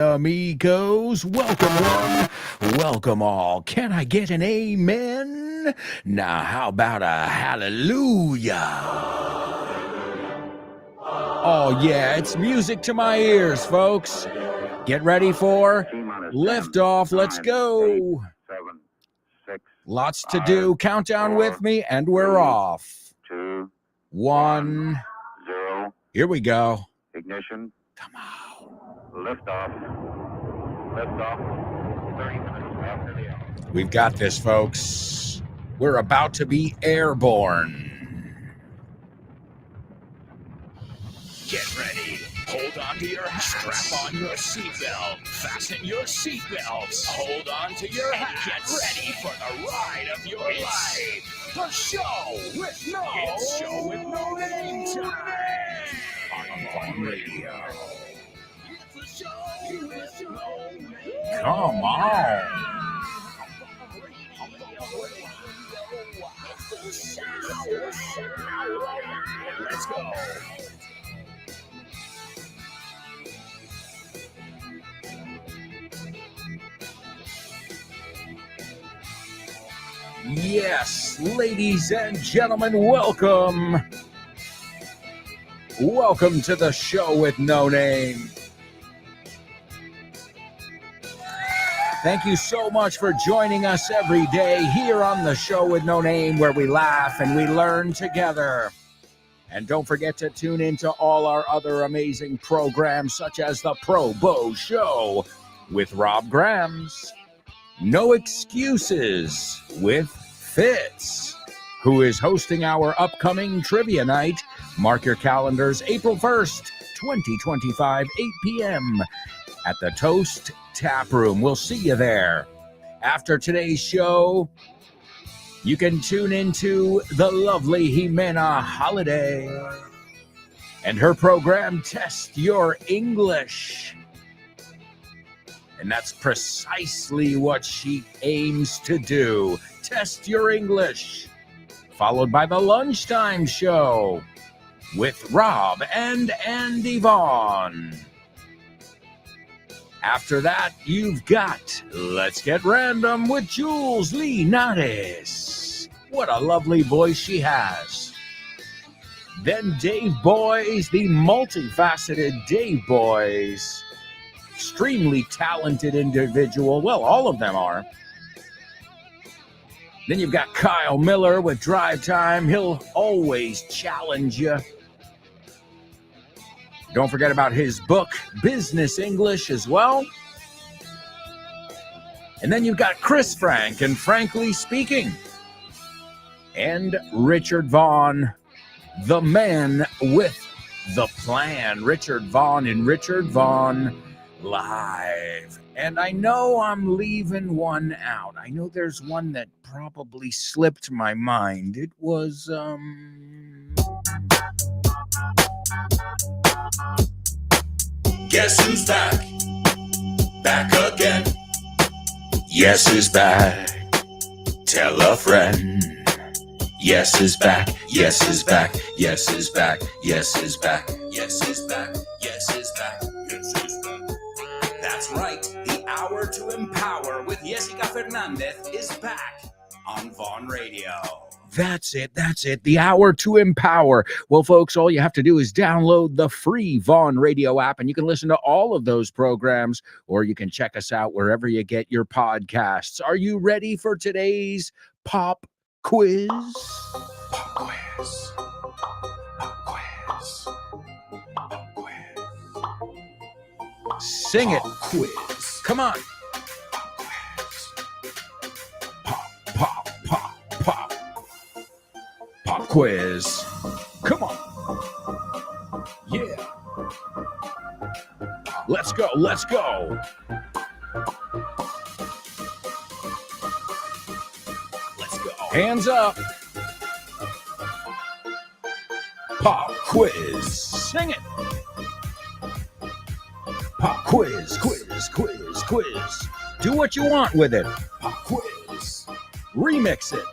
Amigos, welcome one, welcome all. Can I get an amen? Now, how about a hallelujah? Oh, yeah, it's music to my ears, folks. Get ready for liftoff. Let's go. 7, 6, Lots to do. Countdown with me, and we're off. 2, 1. 0. Here we go. Ignition. Come on. Liftoff. Liftoff. 30 minutes after the hour. We've got this, folks. We're about to be airborne. Get ready. Hold on to your hats. Strap on your seatbelt. Fasten your seatbelts. Hold on to your hats. Get ready for the ride of your life. The show with no name time. On radio. It's the show with no name. Come on. Let's go. Yes, ladies and gentlemen, welcome. Welcome to the show with no name. Thank you so much for joining us every day here on the show with no name, where we laugh and we learn together. And don't forget to tune into all our other amazing programs, such as the Pro Bow Show with Rob Grams, No Excuses with Fitz, who is hosting our upcoming trivia night. Mark your calendars, April 1st, 2025, 8 p.m. at the Toast Tap Room. We'll see you there. After today's show, you can tune into the lovely Jimena Holiday and her program, Test Your English. And that's precisely what she aims to do. Test your English. Followed by the Lunchtime Show with Rob and Andy Vaughn. After that, you've got Let's Get Random with Jules Lee Nades. What a lovely voice she has. Then Dave Boys, the multifaceted Dave Boys. Extremely talented individual. Well, all of them are. Then you've got Kyle Miller with Drive Time. He'll always challenge you. Don't forget about his book, Business English, as well. And then you've got Chris Frank and Frankly Speaking. And Richard Vaughn, the man with the plan. Richard Vaughn and Richard Vaughn Live. And I know I'm leaving one out. I know there's one that probably slipped my mind. It was, Guess who's back? Back again. Yes is back. Tell a friend. Yes is back. Yes is back. Yes is back. Yes is back. Yes is back. Yes is back. Yes is back. That's right. The Hour to Empower with Jessica Fernandez is back on Vaughn Radio. That's it. The Hour to Empower. Well, folks, all you have to do is download the free Vaughn Radio app, and you can listen to all of those programs, or you can check us out wherever you get your podcasts. Are you ready for today's pop quiz? Pop quiz. Pop quiz. Pop quiz. Sing it. Pop quiz. Come on. Pop quiz. Pop, pop, pop. Pop quiz. Come on. Yeah. Let's go. Let's go. Let's go. Hands up. Pop quiz. Sing it. Pop quiz, quiz, quiz, quiz. Do what you want with it. Pop quiz. Remix it.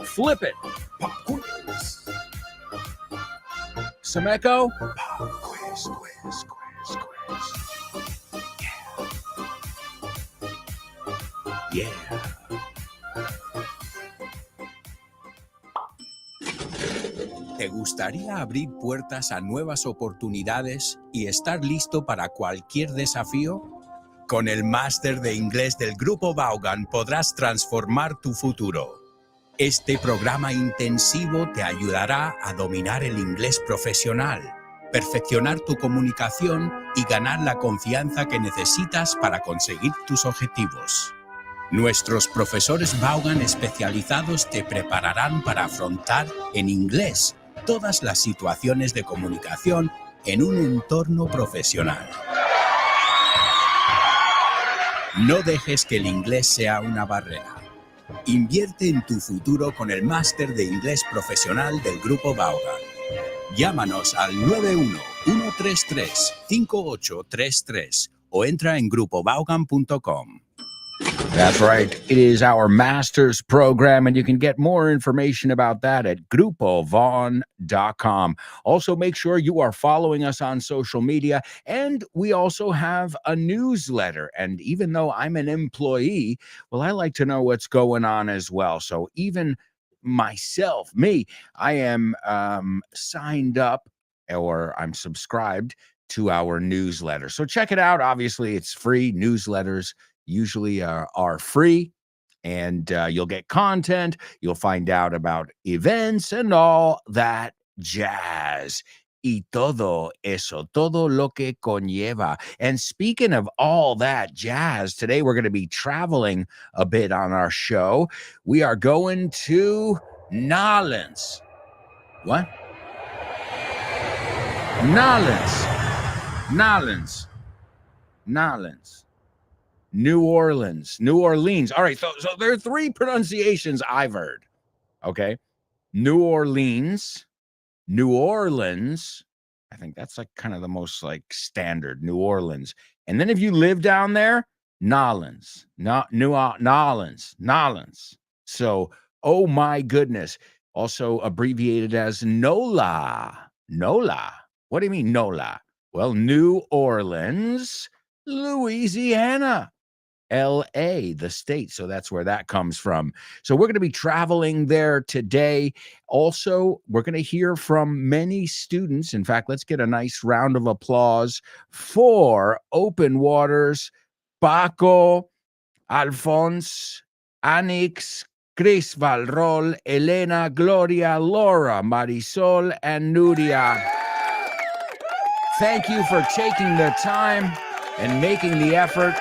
Flip it. Pop quiz. Some echo. Pop quiz, quiz, quiz, quiz. Yeah. Yeah. ¿Te gustaría abrir puertas a nuevas oportunidades y estar listo para cualquier desafío? Con el máster de inglés del Grupo Vaughan podrás transformar tu futuro. Este programa intensivo te ayudará a dominar el inglés profesional, perfeccionar tu comunicación y ganar la confianza que necesitas para conseguir tus objetivos. Nuestros profesores Vaughan especializados te prepararán para afrontar en inglés todas las situaciones de comunicación en un entorno profesional. No dejes que el inglés sea una barrera. Invierte en tu futuro con el máster de inglés profesional del Grupo Vaughan. Llámanos al 91-133-5833 o entra en grupovaughan.com. That's right. It is our master's program, and you can get more information about that at grupovaughn.com. Also, make sure you are following us on social media, and we also have a newsletter. And even though I'm an employee, well, I like to know what's going on as well. So even myself, I am signed up, or I'm subscribed to our newsletter. So check it out. Obviously, it's free. Newsletters usually are free, and you'll get content. You'll find out about events and all that jazz. Y todo eso, todo lo que conlleva. And speaking of all that jazz, today we're going to be traveling a bit on our show. We are going to Nolens. What? Nolens. New Orleans. All right, so there are three pronunciations I've heard. Okay. New Orleans. I think that's like kind of the most like standard, New Orleans. And then if you live down there, Nolens. So, oh my goodness. Also abbreviated as NOLA. What do you mean NOLA? Well, New Orleans, Louisiana. LA, the state. So that's where that comes from. So we're going to be traveling there today. Also, we're going to hear from many students. In fact, let's get a nice round of applause for Open Waters, Paco, Alphonse, Anix, Chris Valrol, Elena, Gloria, Laura, Marisol, and Nuria. Thank you for taking the time and making the effort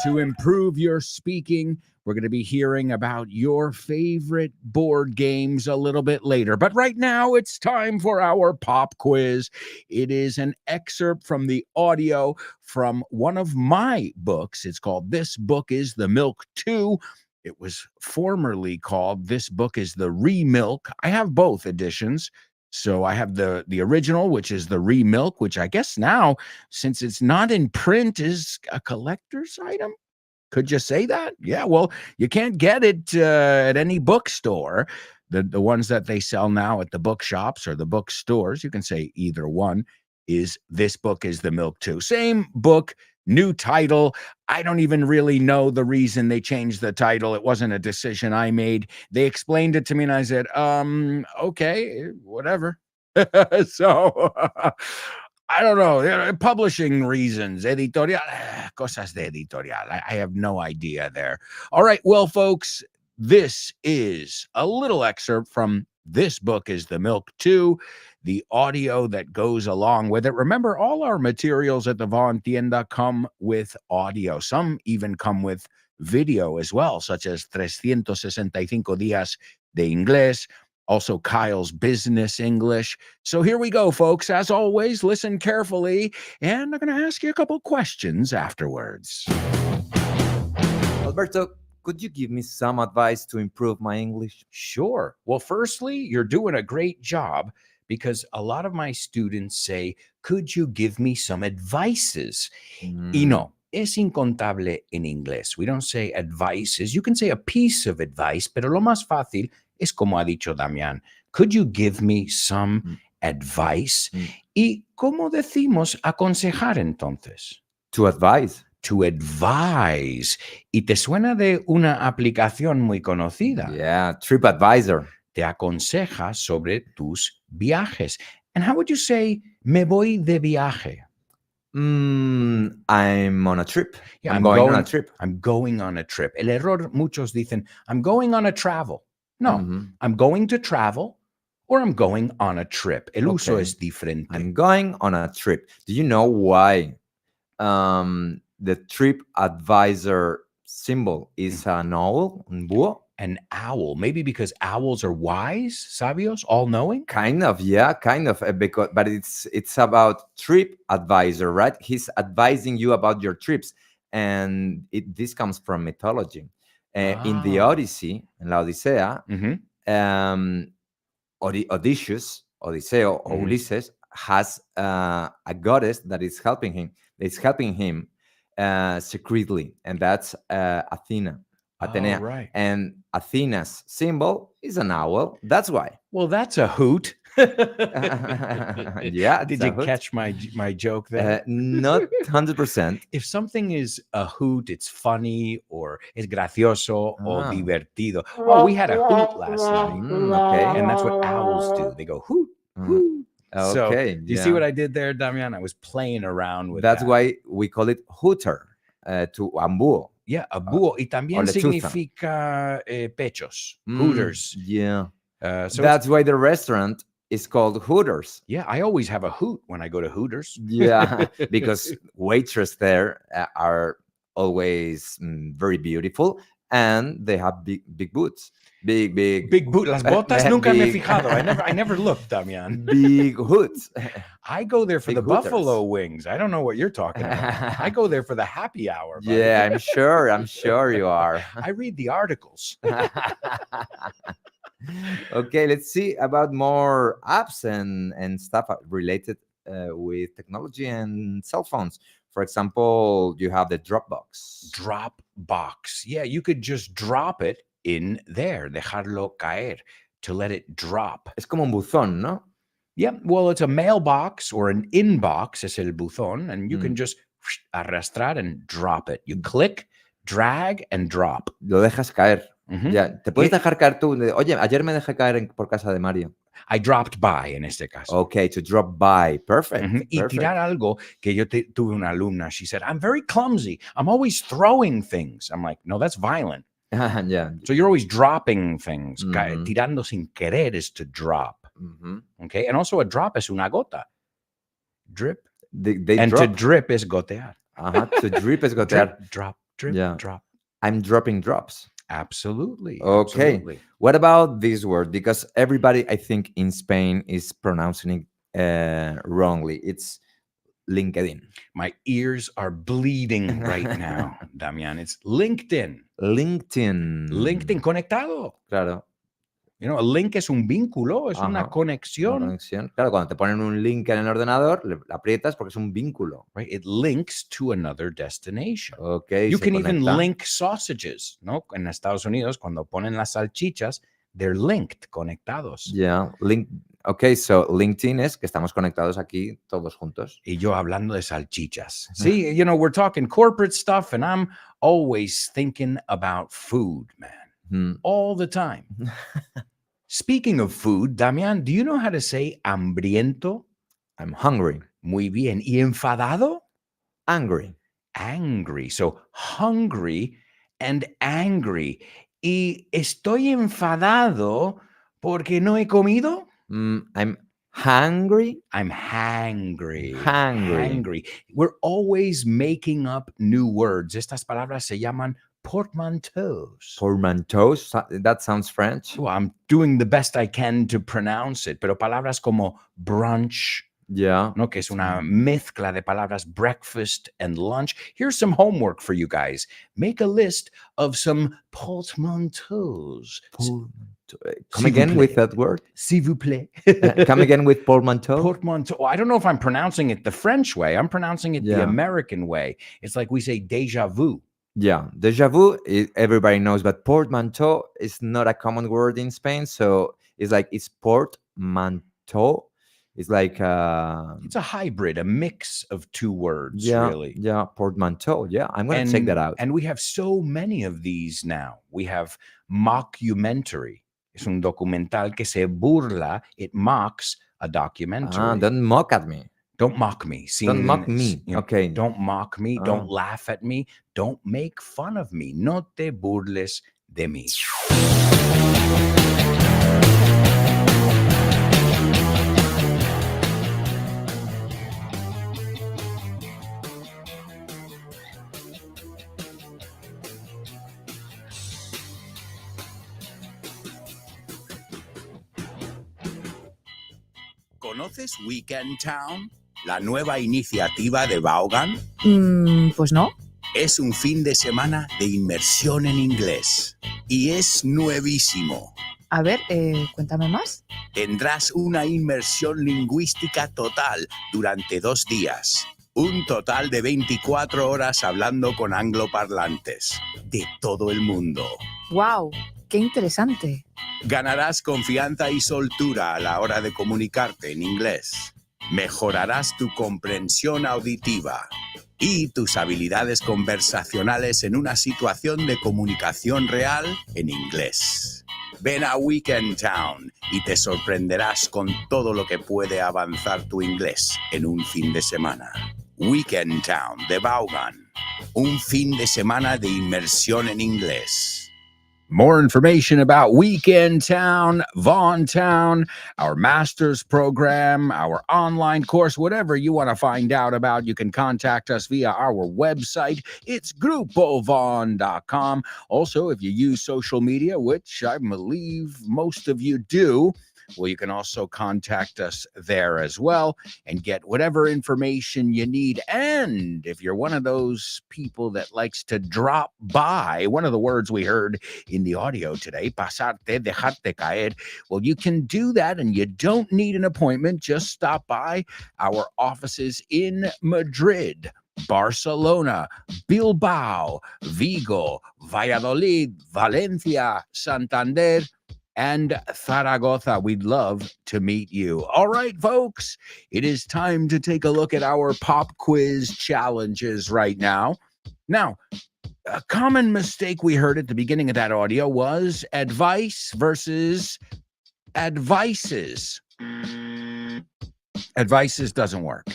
to improve your speaking. We're going to be hearing about your favorite board games a little bit later. But right now, it's time for our pop quiz. It is an excerpt from the audio from one of my books. It's called This Book is the Milk 2. It was formerly called This Book is the Remilk. I have both editions. So I have the original, which is the Remilk, which I guess now, since it's not in print, is a collector's item. Could you say that? Yeah, well, you can't get it at any bookstore. The ones that they sell now at the bookshops or the bookstores, you can say either one, is This Book is the Milk 2. Same book, new title. I don't even really know the reason they changed the title. It wasn't a decision I made. They explained it to me and I said, okay, whatever. So I don't know. Publishing reasons, editorial, cosas de editorial. I have no idea there. All right. Well, folks, this is a little excerpt from This Book is the Milk 2, the audio that goes along with it. Remember, all our materials at the Vaughan Tienda come with audio. Some even come with video as well, such as 365 días de inglés, also Kyle's Business English. So here we go, folks. As always, listen carefully, and I'm going to ask you a couple questions afterwards. Alberto, could you give me some advice to improve my English? Sure. Well, firstly, you're doing a great job because a lot of my students say, could you give me some advices? Y no, es incontable en inglés. We don't say advices. You can say a piece of advice, pero lo más fácil es como ha dicho Damián. Could you give me some advice? ¿Y cómo decimos aconsejar entonces? To advise. To advise. Y te suena de una aplicación muy conocida. Yeah, TripAdvisor. Te aconseja sobre tus viajes. And how would you say, me voy de viaje? I'm on a trip. Yeah, I'm going on a trip. I'm going on a trip. El error, muchos dicen, I'm going on a travel. No, Mhm. I'm going to travel or I'm going on a trip. El uso Okay. es diferente. I'm going on a trip. Do you know why the TripAdvisor symbol is an owl, un búho? An owl, maybe because owls are wise, sabios, all-knowing? Kind of, yeah, kind of. Because, but it's about TripAdvisor, right? He's advising you about your trips, and this comes from mythology. In the Ah. Odyssey, en la Odisea, Mhm. Odysseus, Odiseo, or Mhm. Ulysses has a goddess that is helping him. It's helping him secretly, and that's Athena, Atenea. Oh, right. And Athena's symbol is an owl. That's why. Well, that's a hoot. Yeah, Did it's a you hoot. catch my joke there? Not 100%. If something is a hoot, it's funny or es gracioso or Ah. divertido. Oh, we had a hoot last night. Okay. And that's what owls do. They go hoot, Mm. hoot. So, Okay. do you see what I did there, Damian? I was playing around with That's that. why we call it hooter to ambuo. Yeah, a búho. Y también lechuza. significa pechos, hooters. Yeah. So That's why the restaurant is called Hooters. yeah, I always have a hoot when I go to Hooters. Yeah, because waitress there are always very beautiful, and they have big boots, big Big boot. Las botas nunca me he big- fijado. I never looked, Damian. big hoods. I go there for Big the hooters. buffalo wings. I don't know what you're talking about. I go there for the happy hour. buddy. Yeah, I'm sure you are. I read the articles. Okay, let's see about more apps and stuff related with technology and cell phones. For example, you have the Dropbox. Dropbox. Yeah, you could just drop it in there. Dejarlo caer. To let it drop. Es como un buzón, ¿no? Yeah, well, it's a mailbox or an inbox, es el buzón, and you can Mm. just arrastrar and drop it. You click, drag, and drop. Lo dejas caer. Mhm. Ya, te puedes Yeah. dejar caer tú. Oye, ayer me dejé caer por casa de Mario. I dropped by en este caso. Okay, to drop by. Perfect. Mhm. Y perfect. tirar algo que yo tuve una alumna. She said, I'm very clumsy. I'm always throwing things. I'm like, no, that's violent. Yeah. So you're always dropping things. Mhm. Tirando sin querer is to drop. Mhm. Okay. And also a drop es una gota. Drip. They and drop. to drip is gotear. To drip es gotear. Drip, drip, Yeah. drop. I'm dropping drops. Absolutely. Okay. Absolutely. What about this word? Because everybody, I think, in Spain is pronouncing it wrongly. It's LinkedIn. My ears are bleeding right now, Damian. It's LinkedIn. LinkedIn. LinkedIn conectado. Claro. You know, a link es un vínculo, es una Ajá. Una conexión. conexión. Claro, cuando te ponen un link en el ordenador, le aprietas porque es un vínculo. Right? It links to another destination. Okay. You se can even conecta. link sausages, ¿no? En Estados Unidos, cuando ponen las salchichas, they're linked, conectados. Yeah. Okay, so LinkedIn es que estamos conectados aquí todos juntos. Y yo hablando de salchichas. See, you know, we're talking corporate stuff, and I'm always thinking about food, man. Hmm. All the time. Speaking of food, Damián, do you know how to say hambriento? I'm hungry. Muy bien. ¿Y enfadado? Angry. Angry. So hungry and angry. ¿Y estoy enfadado porque no he comido? I'm hungry. I'm hangry. Hangry. Hangry. We're always making up new words. Estas palabras se llaman portmanteaus. Portmanteaus. That sounds French. Well, I'm doing the best I can to pronounce it, pero palabras como brunch, Yeah. ¿no? Que es una mezcla de palabras breakfast and lunch. Here's some homework for you guys. Make a list of some portmanteaus. Come again with that word. S'il vous plaît. Come again with portmanteau. Portmanteau. I don't know if I'm pronouncing it the French way. I'm pronouncing it the Yeah. American way. It's like we say déjà vu. Yeah, déjà vu, everybody knows, but portmanteau is not a common word in Spain. So it's like it's portmanteau. It's like It's a hybrid, a mix of two words, really. yeah, portmanteau. Yeah, I'm gonna check that out. And we have so many of these now. We have mockumentary. Es un documental que se burla. It mocks a documentary. Don't mock at me. Don't mock me. Don't mock me. Okay. Don't mock me. Don't laugh at me. Don't make fun of me. No te burles de mí. ¿Conoces Weekend Town? La nueva iniciativa de Vaughan. Pues no. Es un fin de semana de inmersión en inglés. Y es nuevísimo. A ver, cuéntame más. Tendrás una inmersión lingüística total durante 2 días. Un total de 24 horas hablando con angloparlantes de todo el mundo. ¡Wow! ¡Qué interesante! Ganarás confianza y soltura a la hora de comunicarte en inglés. Mejorarás tu comprensión auditiva y tus habilidades conversacionales en una situación de comunicación real en inglés. Ven a Weekend Town y te sorprenderás con todo lo que puede avanzar tu inglés en un fin de semana. Weekend Town de Vaughan. Un fin de semana de inmersión en inglés. More information about Weekend Town, Vaughan Town, our master's program, our online course, whatever you want to find out about, you can contact us via our website. It's grupovaughan.com. Also, if you use social media, which I believe most of you do, well, you can also contact us there as well and get whatever information you need. And if you're one of those people that likes to drop by, one of the words we heard in the audio today, pasarte, dejarte caer, well, you can do that and you don't need an appointment. Just stop by our offices in Madrid, Barcelona, Bilbao, Vigo, Valladolid, Valencia, Santander, and Zaragoza. We'd love to meet you. All right, folks, it is time to take a look at our pop quiz challenges right now. Now, a common mistake we heard at the beginning of that audio was advice versus advices. Advices doesn't work.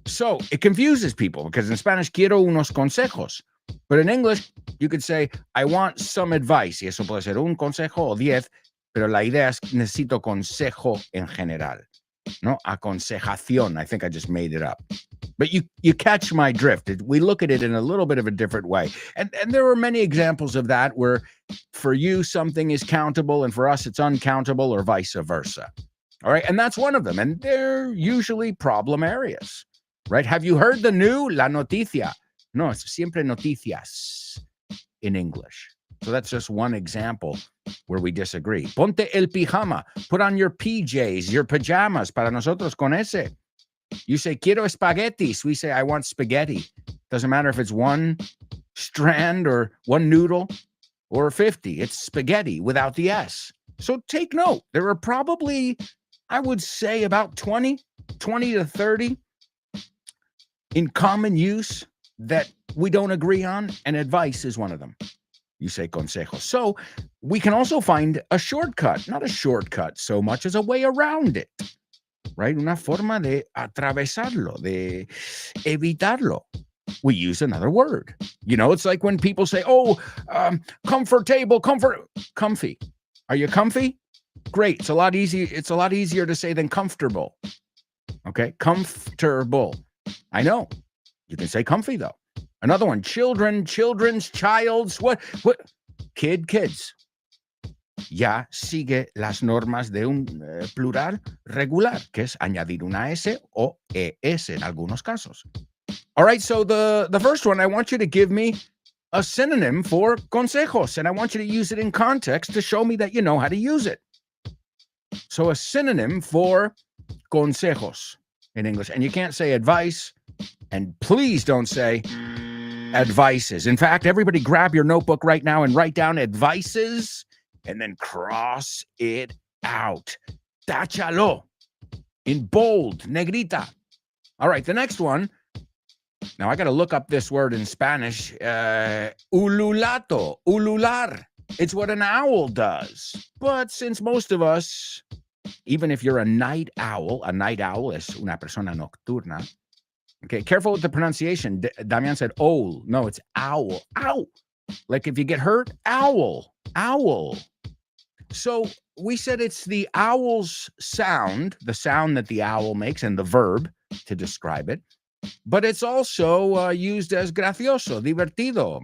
So it confuses people because in Spanish, quiero unos consejos. But in English, you could say, I want some advice. Y eso puede ser un consejo o 10, pero la idea es necesito consejo en general. No, aconsejación. I think I just made it up. But you catch my drift. We look at it in a little bit of a different way. And there are many examples of that where for you, something is countable and for us, it's uncountable or vice versa. All right. And that's one of them. And they're usually problem areas, right? Have you heard the new La Noticia? No, it's siempre noticias in English. So that's just one example where we disagree. Ponte el pijama. Put on your PJs, your pajamas. Para nosotros con ese. You say, quiero espaguetis. We say, I want spaghetti. Doesn't matter if it's one strand or one noodle or 50. It's spaghetti without the S. So take note. There are probably, I would say, about 20 to 30 in common use that we don't agree on, and advice is one of them. You say consejo. So we can also find a shortcut, not a shortcut so much as a way around it, right? Una forma de atravesarlo, de evitarlo. We use another word. You know, it's like when people say, comfy. Are you comfy? Great. It's a lot easier to say than comfortable. Okay. Comfortable. I know. You can say comfy, though. Another one, children, children's, child's, what? Kids. Ya sigue las normas de un plural regular, que es añadir una S o ES en algunos casos. All right, so the first one, I want you to give me a synonym for consejos, and I want you to use it in context to show me that you know how to use it. So a synonym for consejos in English, and you can't say advice, and please don't say advices. In fact, everybody grab your notebook right now and write down advices and then cross it out. Táchalo. in bold, negrita. All right, the next one. Now I got to look up this word in Spanish. Ululato, ulular. It's what an owl does. But since most of us, even if you're a night owl es una persona nocturna. Okay, careful with the pronunciation. Damian said owl. No, it's owl. Ow. Like if you get hurt, owl. Owl. So we said it's the owl's sound, the sound that the owl makes, and the verb to describe it. But it's also used as gracioso, divertido.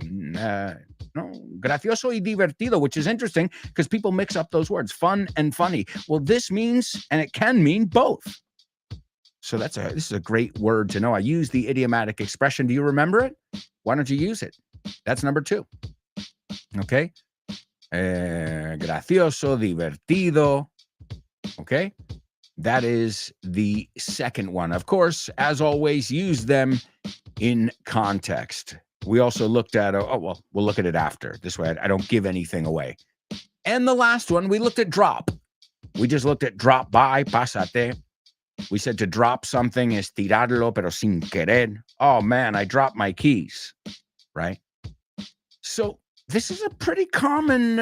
Gracioso y divertido, which is interesting because people mix up those words, fun and funny. Well, this means, and it can mean both. So this is a great word to know. I use the idiomatic expression. Do you remember it? Why don't you use it? That's number 2. Okay. Gracioso, divertido. Okay. That is the second one. Of course, as always, use them in context. We also looked at, we'll look at it after. This way, I don't give anything away. And the last one, we looked at drop. We just looked at drop by, pásate. We said to drop something is tirarlo, pero sin querer. Oh, man, I dropped my keys, right? So this is a pretty common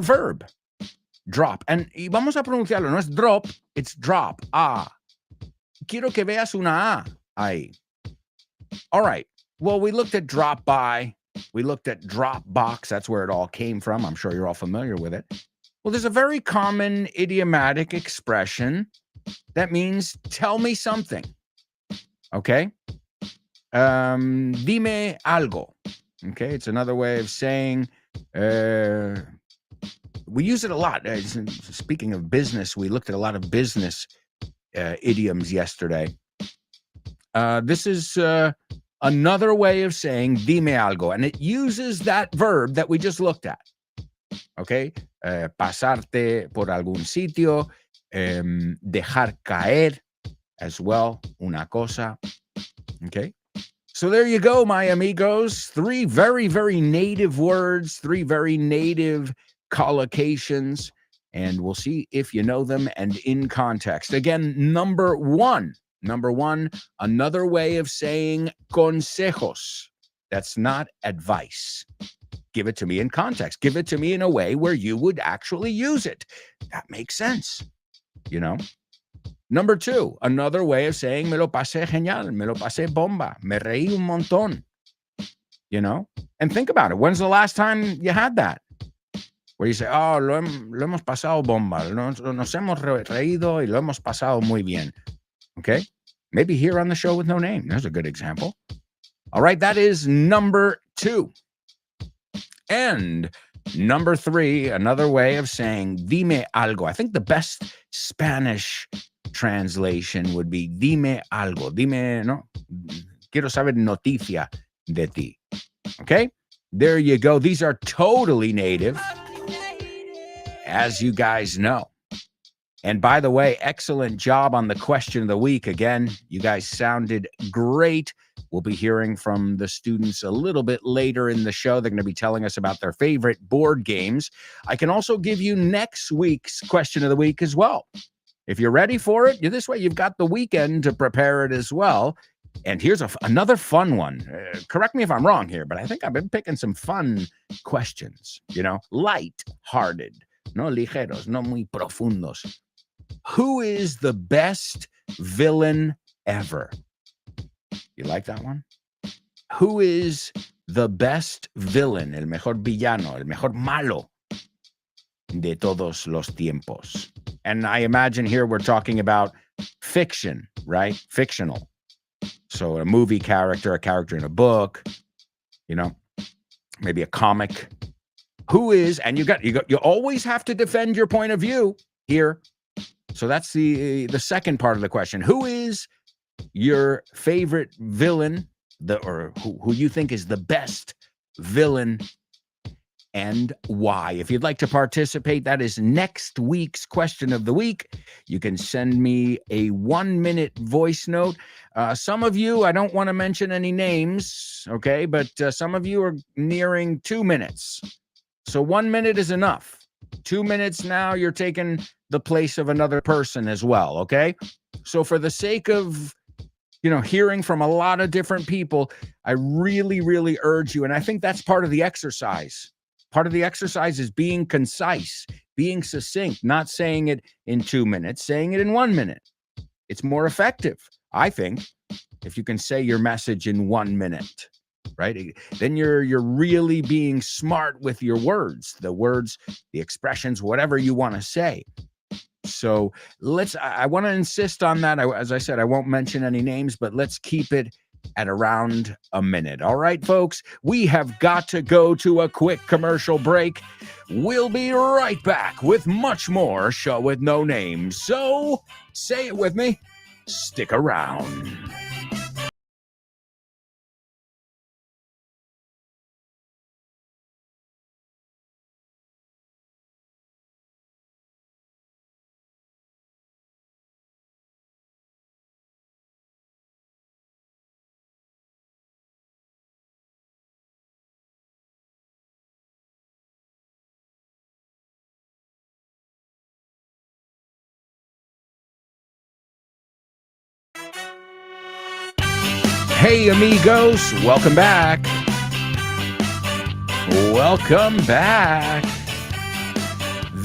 verb. Drop. And vamos a pronunciarlo. No es drop, it's drop. Quiero que veas una A ahí. All right. Well, we looked at drop by. We looked at drop box. That's where it all came from. I'm sure you're all familiar with it. Well, there's a very common idiomatic expression that means tell me something. Okay? Dime algo. Okay? It's another way of saying we use it a lot. Speaking of business, we looked at a lot of business idioms yesterday. This is another way of saying dime algo, and it uses that verb that we just looked at. Okay? Pasarte por algún sitio, dejar caer as well, una cosa. Okay? So there you go, my amigos. 3 very, very native words, 3 very native collocations, and we'll see if you know them and in context. Again, number one, another way of saying consejos. That's not advice. Give it to me in context. Give it to me in a way where you would actually use it. That makes sense, you know? Number 2, another way of saying me lo pasé genial, me lo pasé bomba, me reí un montón, you know? And think about it. When's the last time you had that? Where you say, oh, lo hemos pasado bomba, nos hemos reído y lo hemos pasado muy bien. Okay? Maybe here on the show with no name. There's a good example. All right, that is number 2. And number 3, another way of saying dime algo. I think the best Spanish translation would be dime algo. Dime, no? Quiero saber noticia de ti. Okay? There you go. These are totally native, as you guys know. And by the way, excellent job on the question of the week. Again, you guys sounded great. We'll be hearing from the students a little bit later in the show. They're going to be telling us about their favorite board games. I can also give you next week's question of the week as well. If you're ready for it, this way you've got the weekend to prepare it as well. And here's another fun one. Correct me if I'm wrong here, but I think I've been picking some fun questions, you know, light-hearted, no ligeros, no muy profundos. Who is the best villain ever? You like that one? Who is the best villain, el mejor villano, el mejor malo de todos los tiempos? And I imagine here we're talking about fiction, right? Fictional. So a movie character, a character in a book, you know, maybe a comic. Who is, and you always have to defend your point of view here. So that's the second part of the question. Who is your favorite villain, or who you think is the best villain, and why? If you'd like to participate, that is next week's question of the week. You can send me a 1-minute voice note. Some of you, I don't want to mention any names, okay, but some of you are nearing 2 minutes. So 1 minute is enough. 2 minutes now, you're taking the place of another person as well, okay? So for the sake of, hearing from a lot of different people, I really, really urge you. And I think that's part of the exercise. Part of the exercise is being concise, being succinct, not saying it in 2 minutes, saying it in 1 minute. It's more effective, I think, if you can say your message in 1 minute, right? Then you're really being smart with your words, the expressions, whatever you want to say. So I want to insist on that. As I said, I won't mention any names, but let's keep it at around a minute. All right, folks, we have got to go to a quick commercial break. We'll be right back with much more Show with No Name. So say it with me. Stick around. Hey, amigos, welcome back. Welcome back.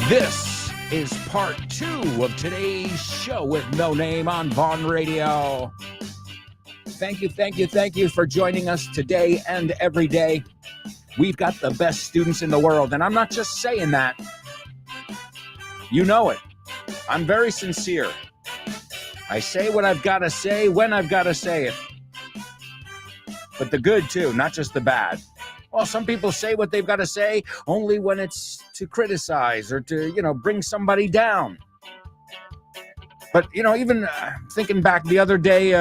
This is part 2 of today's Show with No Name on Vaughn Radio. Thank you for joining us today and every day. We've got the best students in the world, and I'm not just saying that. You know it. I'm very sincere. I say what I've got to say when I've got to say it. But the good, too, not just the bad. Well, some people say what they've got to say only when it's to criticize or to, bring somebody down. But, even thinking back the other day,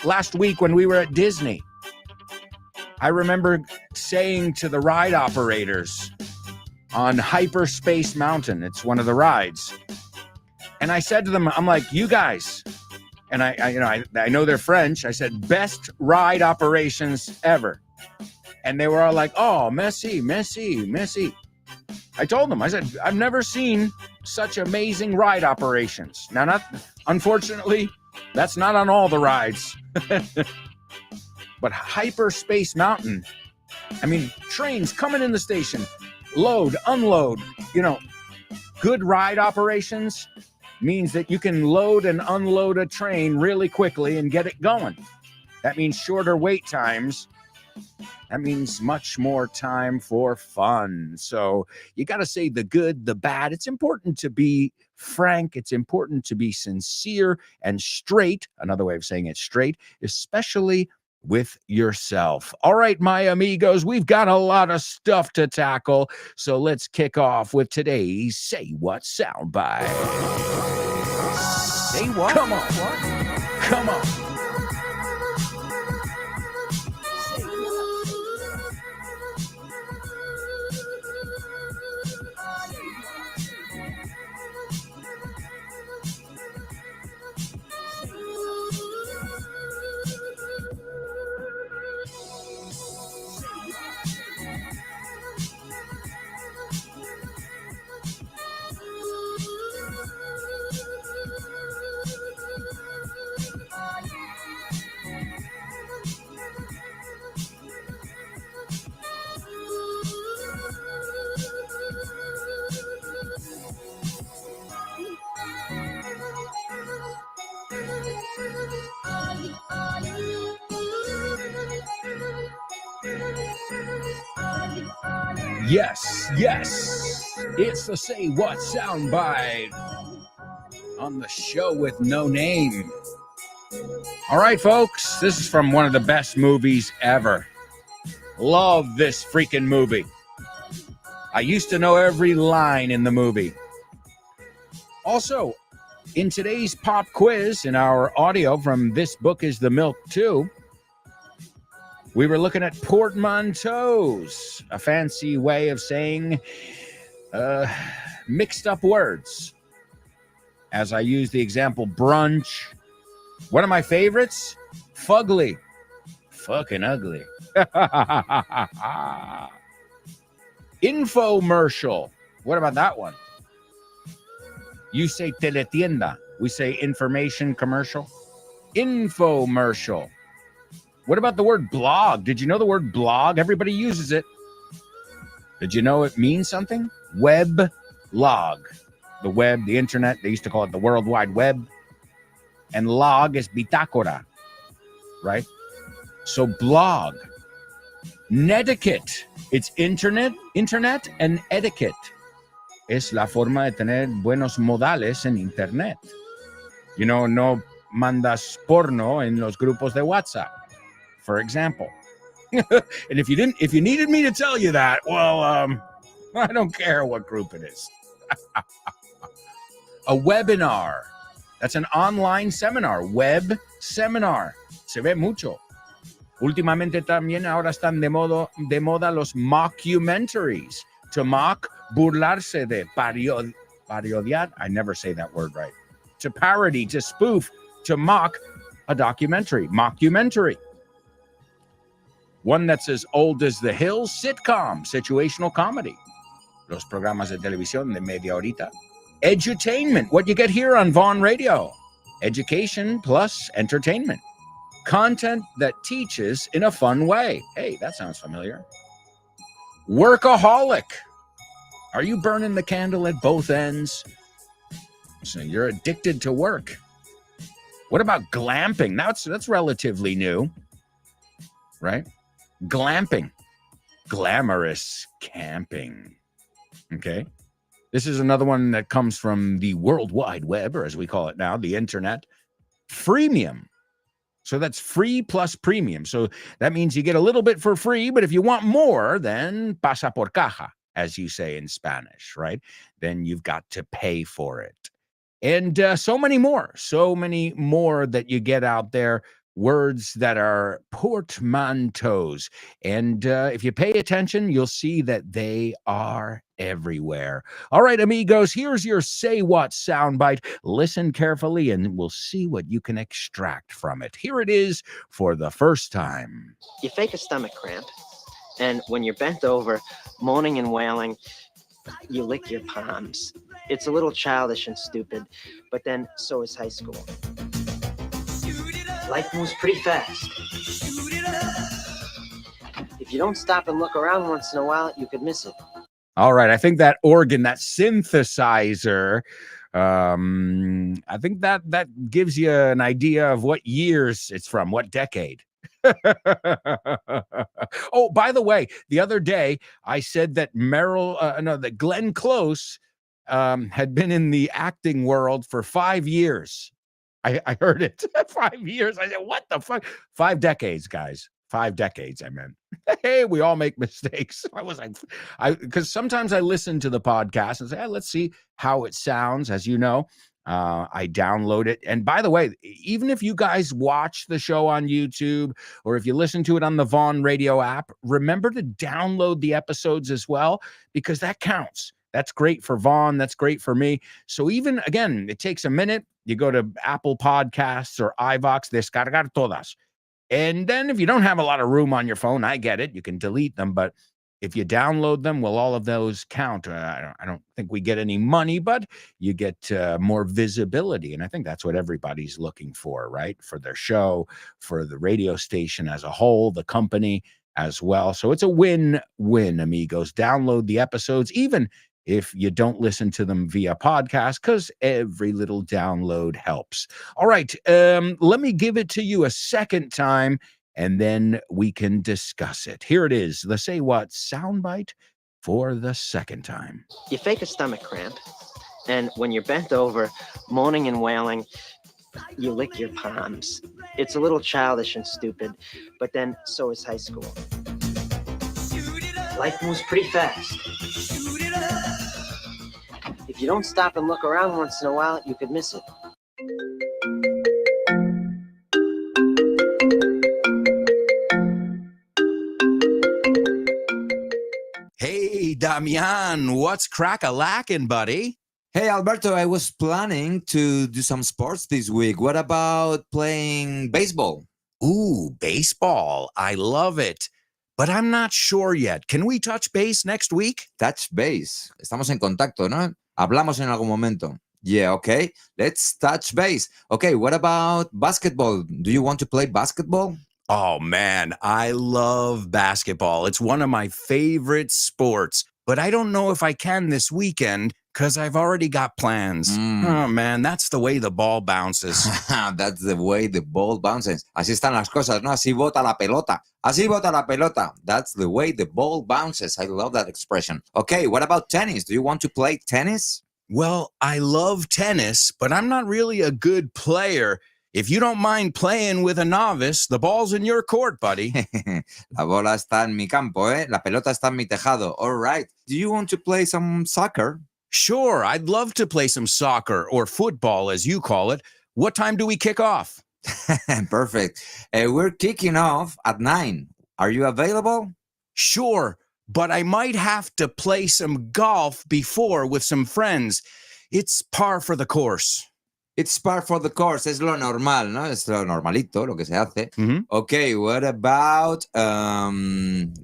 last week when we were at Disney, I remember saying to the ride operators on Hyperspace Mountain, it's one of the rides, and I said to them, I'm like, you guys... And I know they're French. I said, best ride operations ever. And they were all like, oh, merci. I told them, I said, I've never seen such amazing ride operations. Now, unfortunately, that's not on all the rides. But Hyperspace Mountain, trains coming in the station, load, unload, good ride operations means that you can load and unload a train really quickly and get it going. That means shorter wait times. That means much more time for fun. So you got to say the good, the bad. It's important to be frank. It's important to be sincere and straight. Another way of saying it, straight, especially with yourself. All right, my amigos, we've got a lot of stuff to tackle. So let's kick off with today's Say What soundbite. Say what? Come on. What? Come on. Yes. It's the Say What soundbite on the Show with No Name. All right, folks, this is from one of the best movies ever. Love this freaking movie. I used to know every line in the movie. Also, in today's pop quiz, in our audio from This Book is the Milk Too, we were looking at portmanteaus, a fancy way of saying mixed up words. As I use the example brunch, one of my favorites, fugly, fucking ugly. Infomercial, what about that one? You say teletienda, We say information commercial. Infomercial. What about the word blog? Did you know the word blog? Everybody uses it. Did you know it means something? Web log. The web, the internet, they used to call it the World Wide Web. And log is bitácora, right? So blog. Netiquette. It's internet and etiquette. Es la forma de tener buenos modales en internet. You know, no mandas porno en los grupos de WhatsApp, for example. And if you needed me to tell you that, well, I don't care what group it is. A webinar. That's an online seminar. Web seminar. Se ve mucho. Últimamente también ahora están de moda los mockumentaries. To mock, burlarse de, parodiar. I never say that word right. To parody, to spoof, to mock a documentary. Mockumentary. One that's as old as the Hills, sitcom, situational comedy. Los programas de televisión de media horita. Edutainment, what you get here on Vaughn Radio. Education plus entertainment. Content that teaches in a fun way. Hey, that sounds familiar. Workaholic. Are you burning the candle at both ends? So you're addicted to work. What about glamping? That's relatively new, right? Glamping. Glamorous camping. Okay. This is another one that comes from the World Wide Web, or as we call it now, the internet. Freemium. So that's free plus premium. So that means you get a little bit for free, but if you want more, then pasa por caja, as you say in Spanish, right? Then you've got to pay for it. And so many more that you get out there. Words that are portmanteaus. And if you pay attention, you'll see that they are everywhere. All right, amigos, here's your Say What soundbite. Listen carefully and we'll see what you can extract from it. Here it is for the first time. You fake a stomach cramp, and when you're bent over, moaning and wailing, you lick your palms. It's a little childish and stupid, but then so is high school. Life moves pretty fast. If you don't stop and look around once in a while, you could miss it. All right. I think that organ, that synthesizer, I think that gives you an idea of what years it's from, what decade. Oh, by the way, the other day I said that that Glenn Close had been in the acting world for 5 years. I heard it. 5 years. I said, what the fuck? 5 decades, guys. 5 decades, I meant. Hey, we all make mistakes. I was like, because sometimes I listen to the podcast and say, hey, let's see how it sounds. As you know, I download it. And by the way, even if you guys watch the show on YouTube or if you listen to it on the Vaughn Radio app, remember to download the episodes as well, because that counts. That's great for Vaughn. That's great for me. So even, again, it takes a minute. You go to Apple Podcasts or iVox, descargar todas. And then if you don't have a lot of room on your phone, I get it. You can delete them. But if you download them, well, all of those count. I don't think we get any money, but you get more visibility. And I think that's what everybody's looking for, right? For their show, for the radio station as a whole, the company as well. So it's a win-win, amigos. Download the episodes, even if you don't listen to them via podcast, because every little download helps. All right, let me give it to you a second time, and then we can discuss it. Here it is, the Say What soundbite for the second time. You fake a stomach cramp, and when you're bent over, moaning and wailing, you lick your palms. It's a little childish and stupid, but then so is high school. Life moves pretty fast. If you don't stop and look around once in a while, you could miss it. Hey, Damian, what's crack-a-lackin', buddy? Hey, Alberto, I was planning to do some sports this week. What about playing baseball? Ooh, baseball. I love it. But I'm not sure yet. Can we touch base next week? Touch base. Estamos en contacto, ¿no? Hablamos en algún momento. Yeah, okay. Let's touch base. Okay, what about basketball? Do you want to play basketball? Oh man, I love basketball. It's one of my favorite sports, but I don't know if I can this weekend because I've already got plans. Oh man, that's the way the ball bounces. That's the way the ball bounces. Así están las cosas, ¿no? Así bota la pelota. Así bota la pelota. That's the way the ball bounces. I love that expression. Okay, what about tennis? Do you want to play tennis? Well, I love tennis, but I'm not really a good player. If you don't mind playing with a novice, the ball's in your court, buddy. La bola está en mi campo, ¿eh? La pelota está en mi tejado. All right. Do you want to play some soccer? Sure, I'd love to play some soccer or football, as you call it. What time do we kick off? Perfect. We're kicking off at 9. Are you available? Sure, but I might have to play some golf before with some friends. It's par for the course. It's par for the course. Es lo normal, ¿no? Es lo normalito, lo que se hace. Mhm. Okay, what about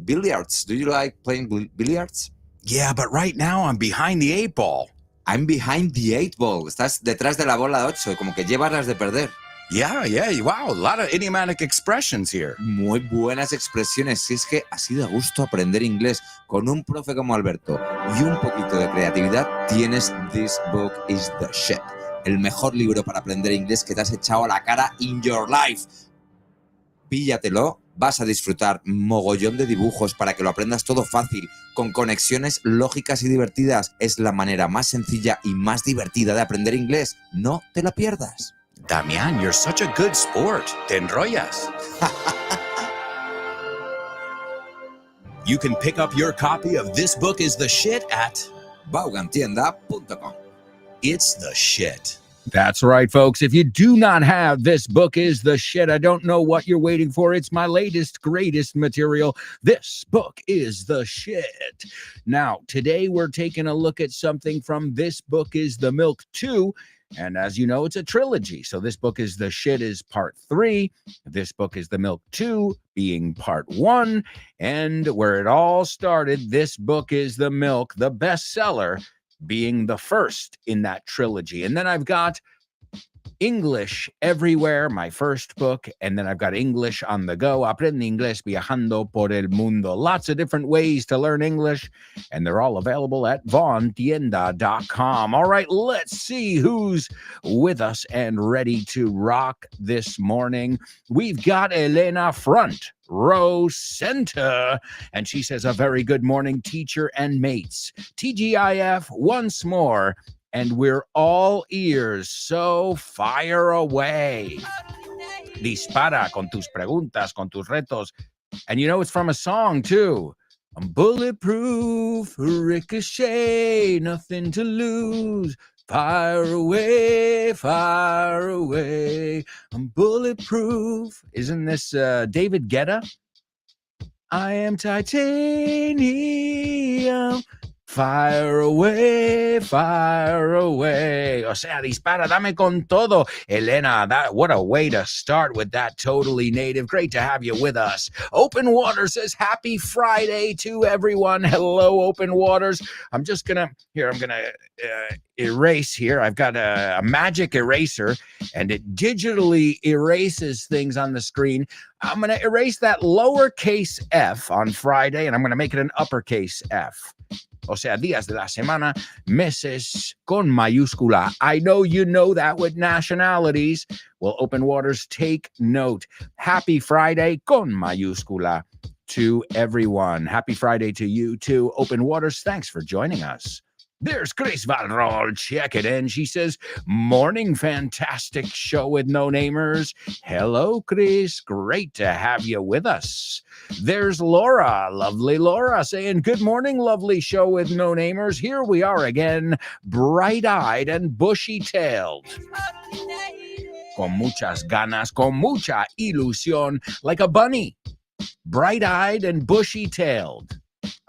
billiards? Do you like playing billiards? Yeah, but right now I'm behind the 8 ball. I'm behind the 8 ball. Estás detrás de la bola de 8, como que llevas las de perder. Yeah, wow, a lot of idiomatic expressions here. Muy buenas expresiones. Si es que así da gusto aprender inglés con un profe como Alberto y un poquito de creatividad, tienes This Book is the Shit. El mejor libro para aprender inglés que te has echado a la cara in your life. Píllatelo, vas a disfrutar mogollón de dibujos para que lo aprendas todo fácil, con conexiones lógicas y divertidas. Es la manera más sencilla y más divertida de aprender inglés. No te la pierdas. Damián, you're such a good sport. Te enrollas. You can pick up your copy of This Book is the Shit at Vaughantienda.com. It's the Shit. That's right, folks. If you do not have This Book is the Shit, I don't know what you're waiting for. It's my latest, greatest material. This Book is the Shit. Now, today we're taking a look at something from This Book is the Milk 2. And as you know, it's a trilogy. So This Book is the Shit is part 3. This Book is the Milk 2 being part 1. And where it all started, This Book is the Milk, the bestseller, being the first in that trilogy. And then I've got English Everywhere, my first book, and then I've got English on the Go, Aprende Inglés Viajando por el Mundo. Lots of different ways to learn English, and they're all available at vaughantienda.com. All right, let's see who's with us and ready to rock this morning. We've got Elena front row center, and she says, a very good morning, teacher and mates. TGIF once more, and we're all ears, so fire away. Dispara con tus preguntas, con tus retos. And you know, it's from a song too. I'm bulletproof, ricochet, nothing to lose. Fire away, fire away. I'm bulletproof. Isn't this David Guetta? I am titanium. Fire away, fire away. O sea, dispara, dame con todo. Elena, what a way to start with that totally native. Great to have you with us. Open Water says, happy Friday to everyone. Hello, Open Waters. I'm gonna erase here. I've got a magic eraser, and it digitally erases things on the screen. I'm gonna erase that lowercase f on Friday, and I'm gonna make it an uppercase F. O sea, días de la semana, meses con mayúscula. I know you know that with nationalities. Well, Open Waters, take note. Happy Friday con mayúscula to everyone. Happy Friday to you too. Open Waters, thanks for joining us. There's Chris Valrol. Check it in. She says, morning, fantastic show with no-namers. Hello, Chris. Great to have you with us. There's Laura, lovely Laura, saying, good morning, lovely show with no-namers. Here we are again, bright-eyed and bushy-tailed. Con muchas ganas, con mucha ilusión, like a bunny. Bright-eyed and bushy-tailed.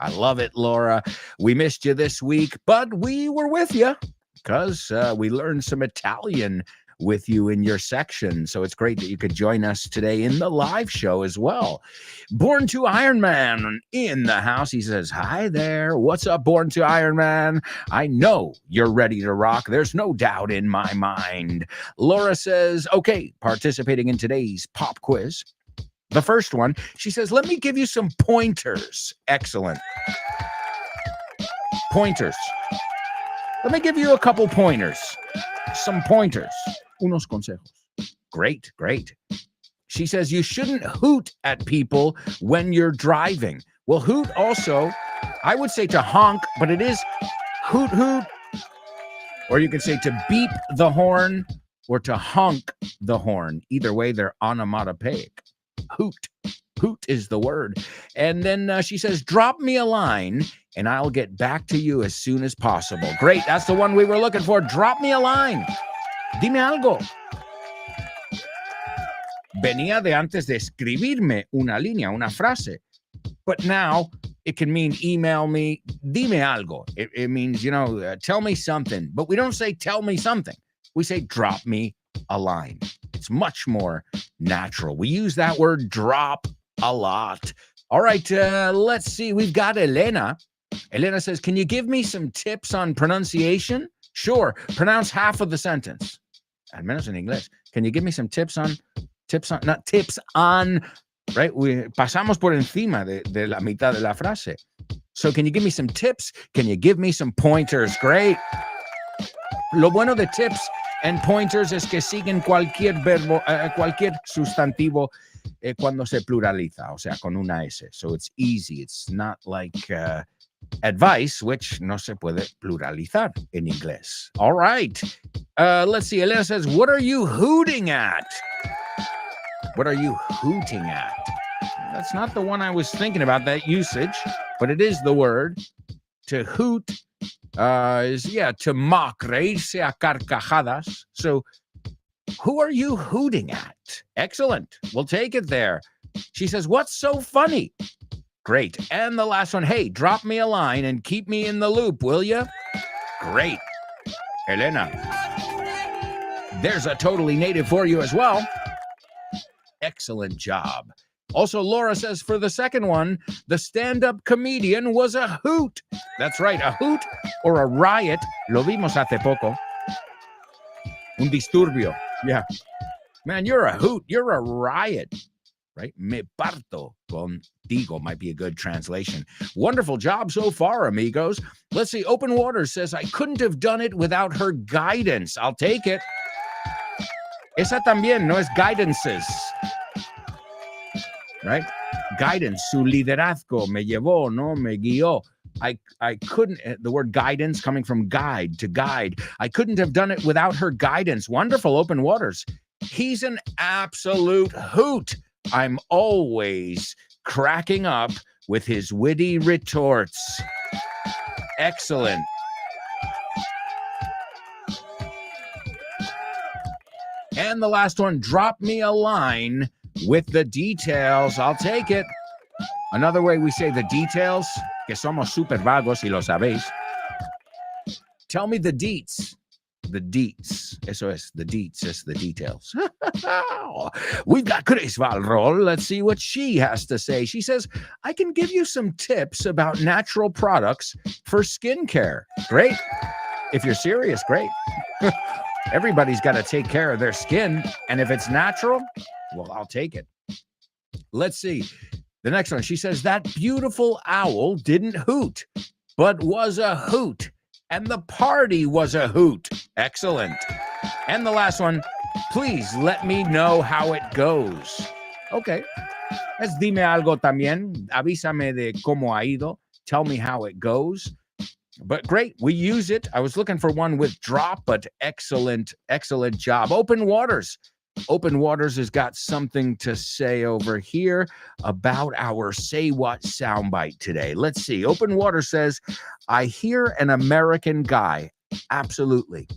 I love it, Laura. We missed you this week, but we were with you because we learned some Italian with you in your section. So it's great that you could join us today in the live show as well. Born to Iron Man in the house. He says, hi there. What's up, Born to Iron Man? I know you're ready to rock. There's no doubt in my mind. Laura says, okay, participating in today's pop quiz. The first one, she says, let me give you some pointers. Excellent. Pointers. Let me give you a couple pointers. Some pointers. Unos consejos. Great, great. She says you shouldn't hoot at people when you're driving. Well, hoot also, I would say to honk, but it is hoot, hoot. Or you could say to beep the horn or to honk the horn. Either way, they're onomatopoeic. Hoot. Hoot is the word. And then she says, drop me a line and I'll get back to you as soon as possible. Great. That's the one we were looking for. Drop me a line. Dime algo. Venía de antes de escribirme una línea, una frase. But now it can mean email me. Dime algo. It means, tell me something. But we don't say tell me something. We say drop me a line. It's much more natural. We use that word drop a lot. All right, let's see. We've got Elena. Elena says, can you give me some tips on pronunciation? Sure. Pronounce half of the sentence. Al menos en inglés. Can you give me some tips on, right? Pasamos por encima de la mitad de la frase. So can you give me some tips? Can you give me some pointers? Great. Lo bueno de tips and pointers es que siguen cualquier verbo, cualquier sustantivo cuando se pluraliza, o sea, con una S. So it's easy. It's not like advice, which no se puede pluralizar en inglés. All right. Let's see. Elena says, what are you hooting at? What are you hooting at? That's not the one I was thinking about, that usage, but it is the word. To hoot is, to mock, reírse a carcajadas. So who are you hooting at? Excellent. We'll take it there. She says, what's so funny? Great. And the last one, hey, drop me a line and keep me in the loop, will you? Great. Elena, there's a totally native for you as well. Excellent job. Also, Laura says for the second one, the stand-up comedian was a hoot. That's right, a hoot or a riot. Lo vimos hace poco. Un disturbio. Yeah. Man, you're a hoot. You're a riot. Right? Me parto contigo might be a good translation. Wonderful job so far, amigos. Let's see. Open Waters says, I couldn't have done it without her guidance. I'll take it. Esa también no es guidances. Right? Guidance, su liderazgo, me llevó, no me guió. I couldn't, the word guidance coming from guide to guide. I couldn't have done it without her guidance. Wonderful, Open Waters. He's an absolute hoot. I'm always cracking up with his witty retorts. Excellent. And the last one, drop me a line with the details. I'll take it. Another way we say the details, que somos super vagos y lo sabéis. Tell me the deets. The deets. Eso es, the deets, es the details. We've got Chris Valrol. Let's see what she has to say. She says, I can give you some tips about natural products for skincare. Great. If you're serious, great. Everybody's got to take care of their skin. And if it's natural, well, I'll take it. Let's see. The next one, she says, that beautiful owl didn't hoot, but was a hoot. And the party was a hoot. Excellent. And the last one, please let me know how it goes. Okay. Let's dime algo también. Avísame de cómo ha ido. Tell me how it goes. But great, we use it. I was looking for one with drop, but excellent, excellent job. Open Waters. Open Waters has got something to say over here about our Say What soundbite today. Let's see. Open Water says, I hear an American guy. Absolutely.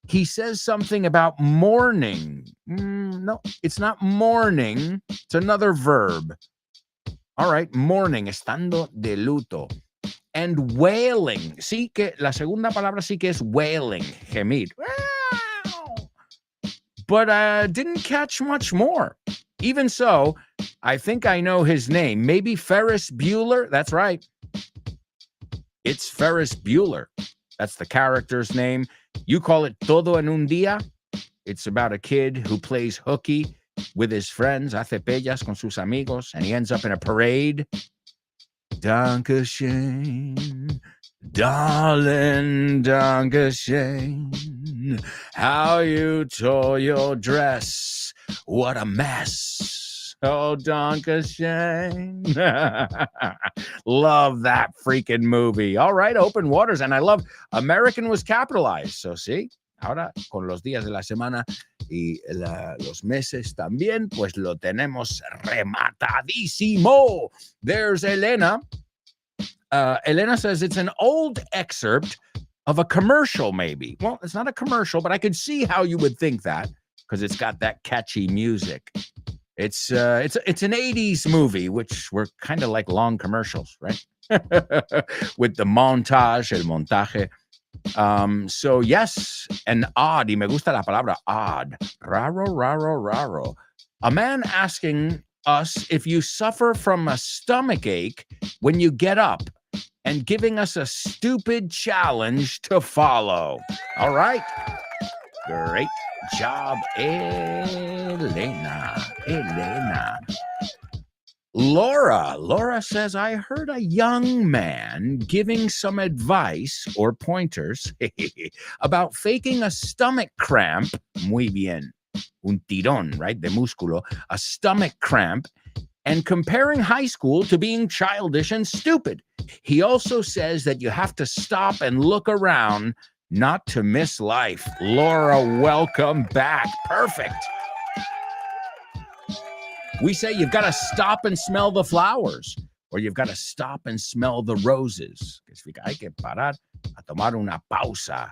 He says something about mourning. No, it's not mourning. It's another verb. All right, mourning, estando de luto. And wailing. Sí que la segunda palabra sí que es wailing, gemir. but didn't catch much more. Even so, I think I know his name. Maybe Ferris Bueller? That's right. It's Ferris Bueller. That's the character's name. You call it Todo en un Día. It's about a kid who plays hooky with his friends, hace pellas con sus amigos, and he ends up in a parade. Dankeschön, darling, Dankeschön. How you tore your dress. What a mess. Oh, Dankeschön. Love that freaking movie. All right, Open Waters. And I love American was capitalized. So, see, ahora con los días de la semana y los meses también, pues lo tenemos rematadísimo. There's Elena. Elena says it's an old excerpt of a commercial, maybe. Well, it's not a commercial, but I could see how you would think that because it's got that catchy music. It's an 80s movie, which were kind of like long commercials, right? With the montage, el montaje. So yes, and odd, y me gusta la palabra odd. Raro, raro, raro. A man asking us if you suffer from a stomach ache when you get up and giving us a stupid challenge to follow. All right. Great job, Elena. Laura says, I heard a young man giving some advice or pointers about faking a stomach cramp. Muy bien. Un tirón, right? De músculo. A stomach cramp. And comparing high school to being childish and stupid. He also says that you have to stop and look around not to miss life. Laura, welcome back. Perfect. We say you've got to stop and smell the flowers, or you've got to stop and smell the roses. Que significa hay que parar a tomar una pausa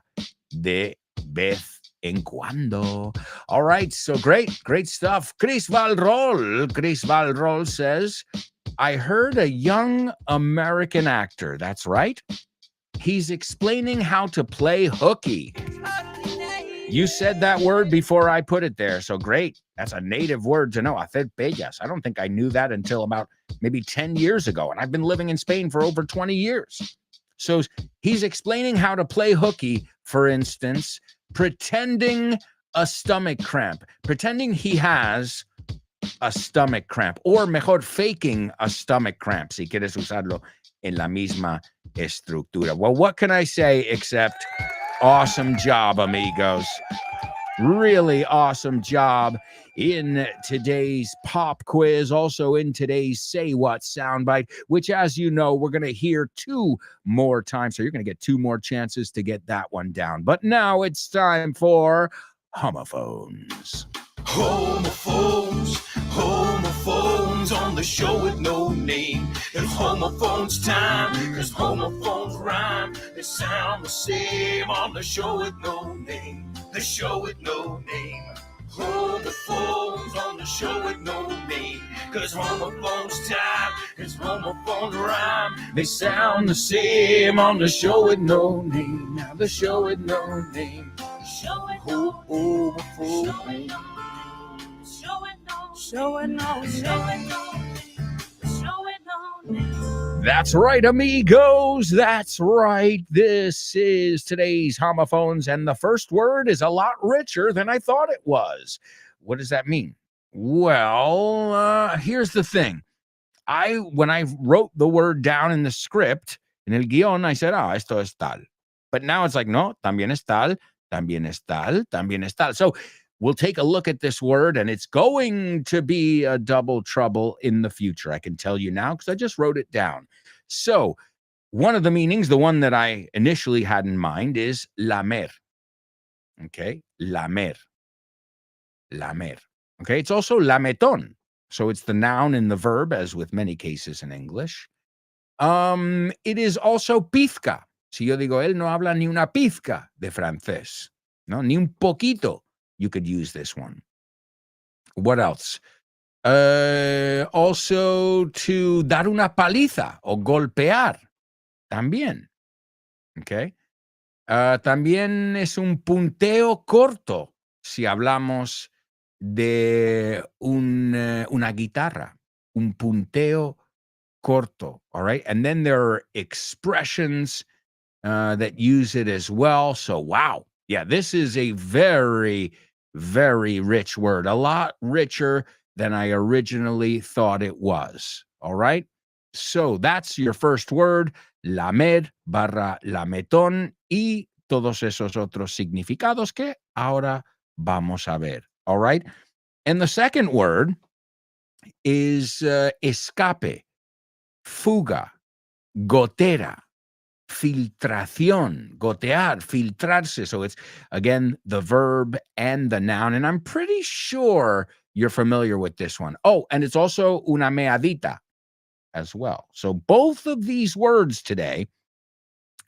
de vez en cuando. All right, so great stuff. Chris Valrol says, I heard a young American actor. That's right. He's explaining how to play hooky. You said that word before I put it there, so great. That's a native word to know. Hacer pellas. I don't think I knew that until about maybe 10 years ago, and I've been living in Spain for over 20 years. So he's explaining how to play hooky, for instance, pretending a stomach cramp, pretending he has a stomach cramp, or mejor, faking a stomach cramp, si quieres usarlo en la misma estructura. Well, what can I say except awesome job, amigos. Really awesome job in today's pop quiz, also in today's Say What soundbite, which, as you know, we're going to hear 2 more times. So you're going to get 2 more chances to get that one down. But now it's time for homophones. Homophones on the show with no name. It's homophones time, cause homophones rhyme. They sound the same on the show with no name. The show with no name. Homophones on the show with no name. Cause homophones time, cause homophones rhyme. They sound the same on the show with no name. Now the show with no name. Show with no name. That's right, amigos. That's right. This is today's homophones, and the first word is a lot richer than I thought it was. What does that mean? Well, here's the thing. When I wrote the word down in the script, in el guión, I said, esto es tal. But now it's like, no, también es tal, también es tal, también es tal. So we'll take a look at this word, and it's going to be a double trouble in the future. I can tell you now because I just wrote it down. So one of the meanings, the one that I initially had in mind, is lamer. Okay, lamer. Lamer. Okay, it's also lametón. So it's the noun and the verb, as with many cases in English. It is also pizca. Si yo digo, él no habla ni una pizca de francés, no, ni un poquito. You could use this one. What else? Also to dar una paliza o golpear. También. Okay. También es un punteo corto. si hablamos de una guitarra, un punteo corto, all right? And then there are expressions that use it as well. So, wow. Yeah, this is a very, very rich word, a lot richer than I originally thought it was. All right. So that's your first word, lamer barra lametón y todos esos otros significados que ahora vamos a ver. All right. And the second word is escape, fuga, gotera, filtración, gotear, filtrarse. So it's, again, the verb and the noun. And I'm pretty sure you're familiar with this one. Oh, and it's also una meadita as well. So both of these words today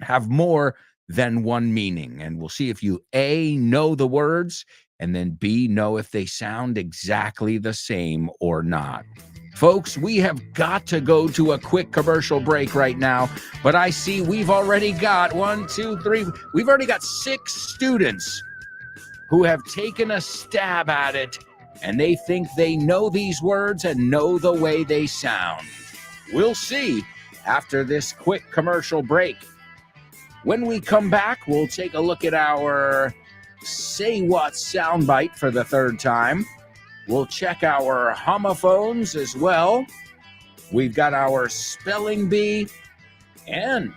have more than one meaning. And we'll see if you, A, know the words, and then B, know if they sound exactly the same or not. Folks, we have got to go to a quick commercial break right now, but I see we've already got 1, 2, 3, we've already got 6 students who have taken a stab at it, and they think they know these words and know the way they sound. We'll see after this quick commercial break. When we come back, we'll take a look at our Say What soundbite for the third time. We'll check our homophones as well. We've got our spelling bee. And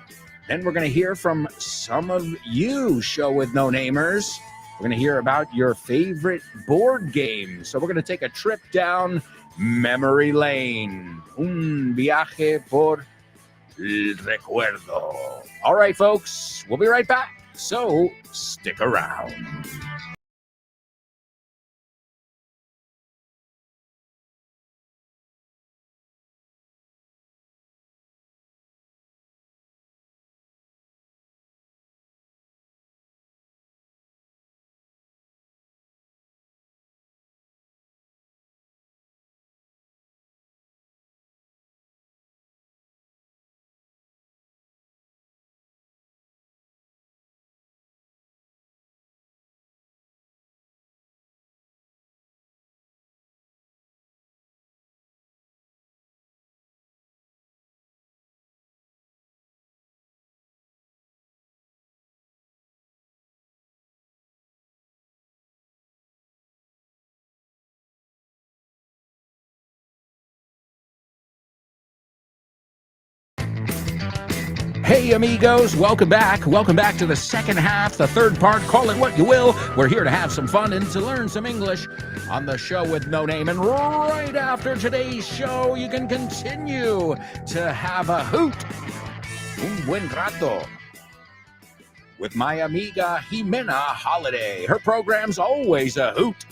then we're going to hear from some of you Show with No Namers. We're going to hear about your favorite board games. So we're going to take a trip down memory lane. Un viaje por el recuerdo. All right, folks, we'll be right back. So stick around. Hey, amigos, welcome back. Welcome back to the second half, the third part. Call it what you will. We're here to have some fun and to learn some English on the Show with No Name. And right after today's show, you can continue to have a hoot, un buen rato, with my amiga Jimena Holiday. Her program's always a hoot.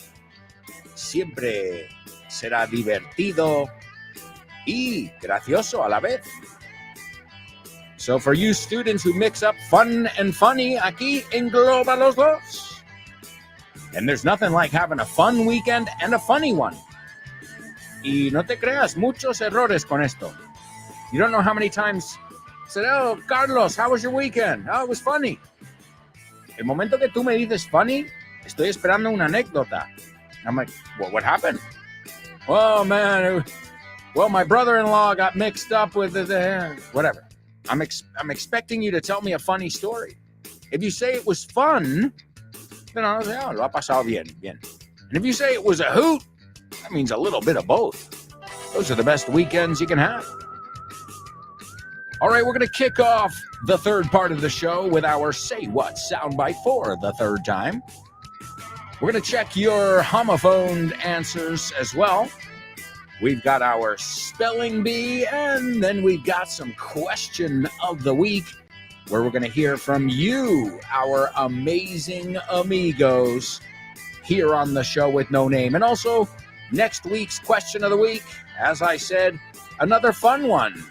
Siempre será divertido y gracioso a la vez. So for you students who mix up fun and funny, aquí engloba los dos. And there's nothing like having a fun weekend and a funny one. Y no te creas, muchos errores con esto. You don't know how many times I said, oh, Carlos, how was your weekend? Oh, it was funny. El momento que tú me dices funny, estoy esperando una anécdota. I'm like, well, what happened? Oh, man, well, my brother-in-law got mixed up with the whatever. I'm expecting you to tell me a funny story. If you say it was fun, then I'll say, oh, lo ha pasado bien. And if you say it was a hoot, that means a little bit of both. Those are the best weekends you can have. All right, we're going to kick off the third part of the show with our Say What soundbite for the third time. We're going to check your homophone answers as well. We've got our spelling bee, and then we've got some question of the week where we're going to hear from you, our amazing amigos, here on the Show with No Name. And also, next week's question of the week, as I said, another fun one.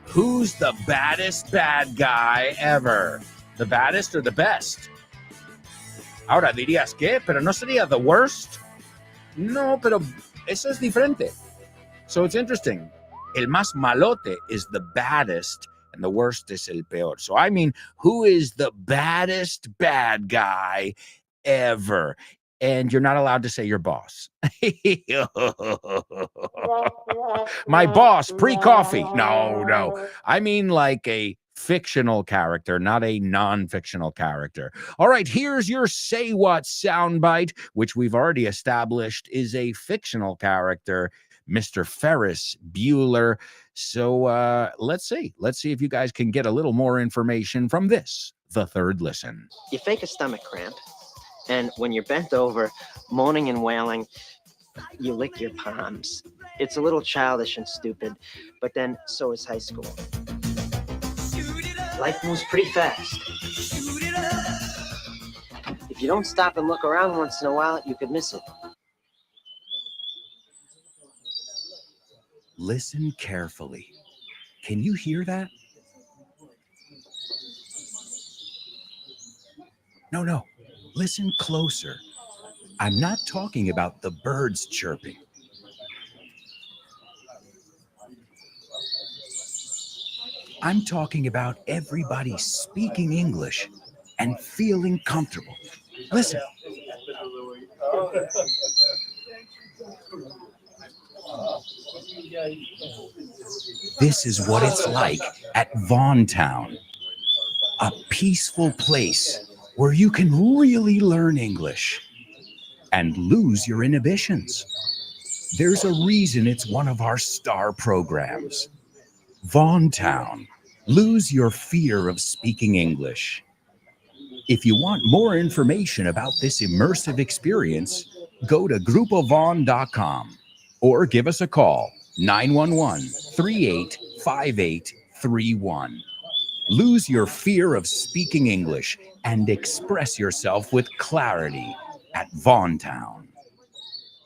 Who's the baddest bad guy ever? The baddest or the best? Ahora dirías, ¿qué? ¿Pero no sería the worst? No, pero eso es diferente. So it's interesting. El más malote is the baddest, and the worst is el peor. So I mean, who is the baddest bad guy ever? and you're not allowed to say your boss. My boss, pre-coffee. No. I mean like a fictional character, not a non-fictional character. All right, here's your Say What soundbite, which we've already established is a fictional character, Mr. Ferris Bueller. So let's see if you guys can get a little more information from this, the third listen. You fake a stomach cramp, and when you're bent over, moaning and wailing, you lick your palms. It's a little childish and stupid, but then so is high school. Life moves pretty fast. If you don't stop and look around once in a while, you could miss it. Listen carefully. Can you hear that? No. Listen closer. I'm not talking about the birds chirping. I'm talking about everybody speaking English and feeling comfortable. Listen. This is what it's like at Vaughn Town, a peaceful place where you can really learn English and lose your inhibitions. There's a reason it's one of our star programs. Vaughn Town, lose your fear of speaking English. If you want more information about this immersive experience, go to grupovaughn.com or give us a call, 911-385831. Lose your fear of speaking English and express yourself with clarity at Vaughn Town.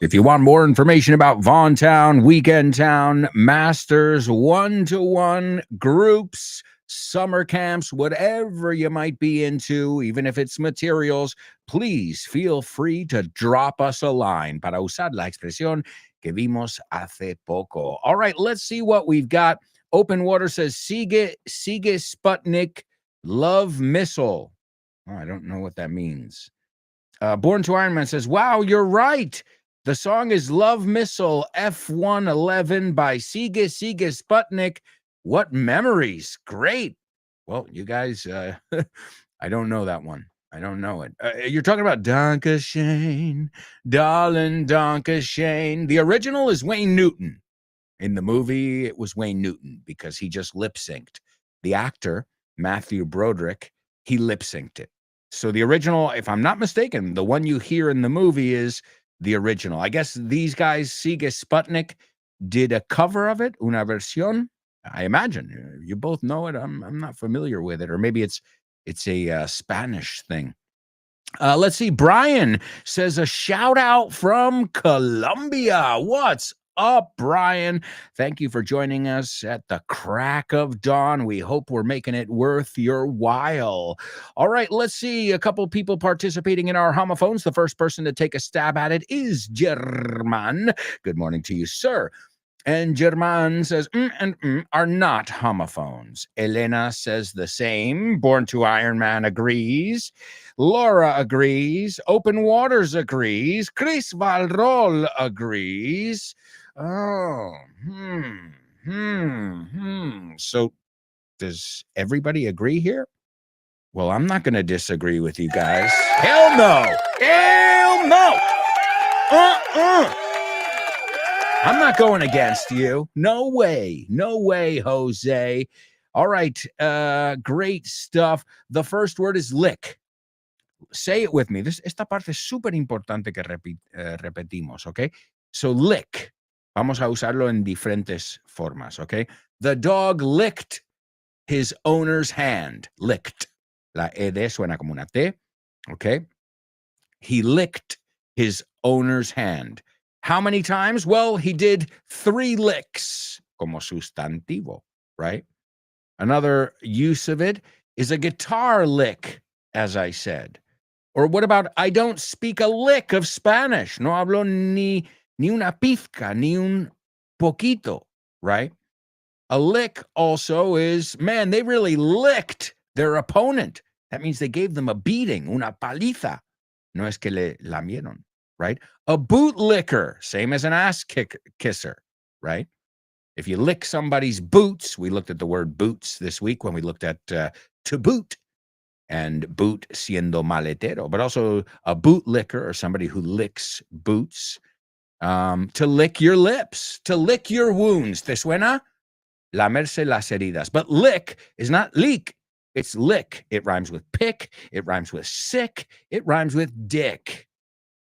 If you want more information about Vaughn Town, Weekend Town, Masters, one-to-one, groups, summer camps, whatever you might be into, even if it's materials, please feel free to drop us a line para usar la expresión que vimos hace poco. All right, let's see what we've got. Open Water says, Sigue Sputnik, love missile. Oh, I don't know what that means. Born to Iron Man says, wow, you're right. The song is Love Missile F-111 by Sigue Sputnik. What memories. Great. Well, you guys, I don't know that one. I don't know it. You're talking about Danke Shane, darling Danke Shane. The original is Wayne Newton. In the movie, it was Wayne Newton because he just lip-synced. The actor, Matthew Broderick, he lip-synced it. So the original, if I'm not mistaken, the one you hear in the movie is the original. I guess these guys, Sigue Sputnik, did a cover of it, una versión. I imagine. You both know it. I'm not familiar with it. Or maybe it's a Spanish thing. Let's see. Brian says a shout out from Colombia. What's up, Brian? Thank you for joining us at the crack of dawn. We hope we're making it worth your while. All right, let's see. A couple people participating in our homophones. The first person to take a stab at it is German. Good morning to you, sir. And German says, and are not homophones. Elena says the same. Born to Iron Man agrees. Laura agrees. Open Waters agrees. Chris Valrol agrees. Oh, So does everybody agree here? Well, I'm not going to disagree with you guys. Hell no. Hell no. I'm not going against you. No way. No way, Jose. All right. Great stuff. The first word is lick. Say it with me. Esta parte es súper importante que repetimos, okay? So lick. Vamos a usarlo en diferentes formas, okay? The dog licked his owner's hand. Licked. La ed suena como una T, okay? He licked his owner's hand. How many times? Well, he did 3 licks, como sustantivo, right? Another use of it is a guitar lick, as I said. Or what about, I don't speak a lick of Spanish. No hablo ni una pizca, ni un poquito, right? A lick also is, man, they really licked their opponent. That means they gave them a beating, una paliza, No es que le lamieron, right? A bootlicker, same as an ass kisser, right? If you lick somebody's boots, we looked at the word boots this week when we looked at to boot and boot siendo maletero, but also a bootlicker or somebody who licks boots. To lick your lips, to lick your wounds. ¿Te suena? Lamerse las heridas. But lick is not leak, it's lick. It rhymes with pick, it rhymes with sick, it rhymes with dick.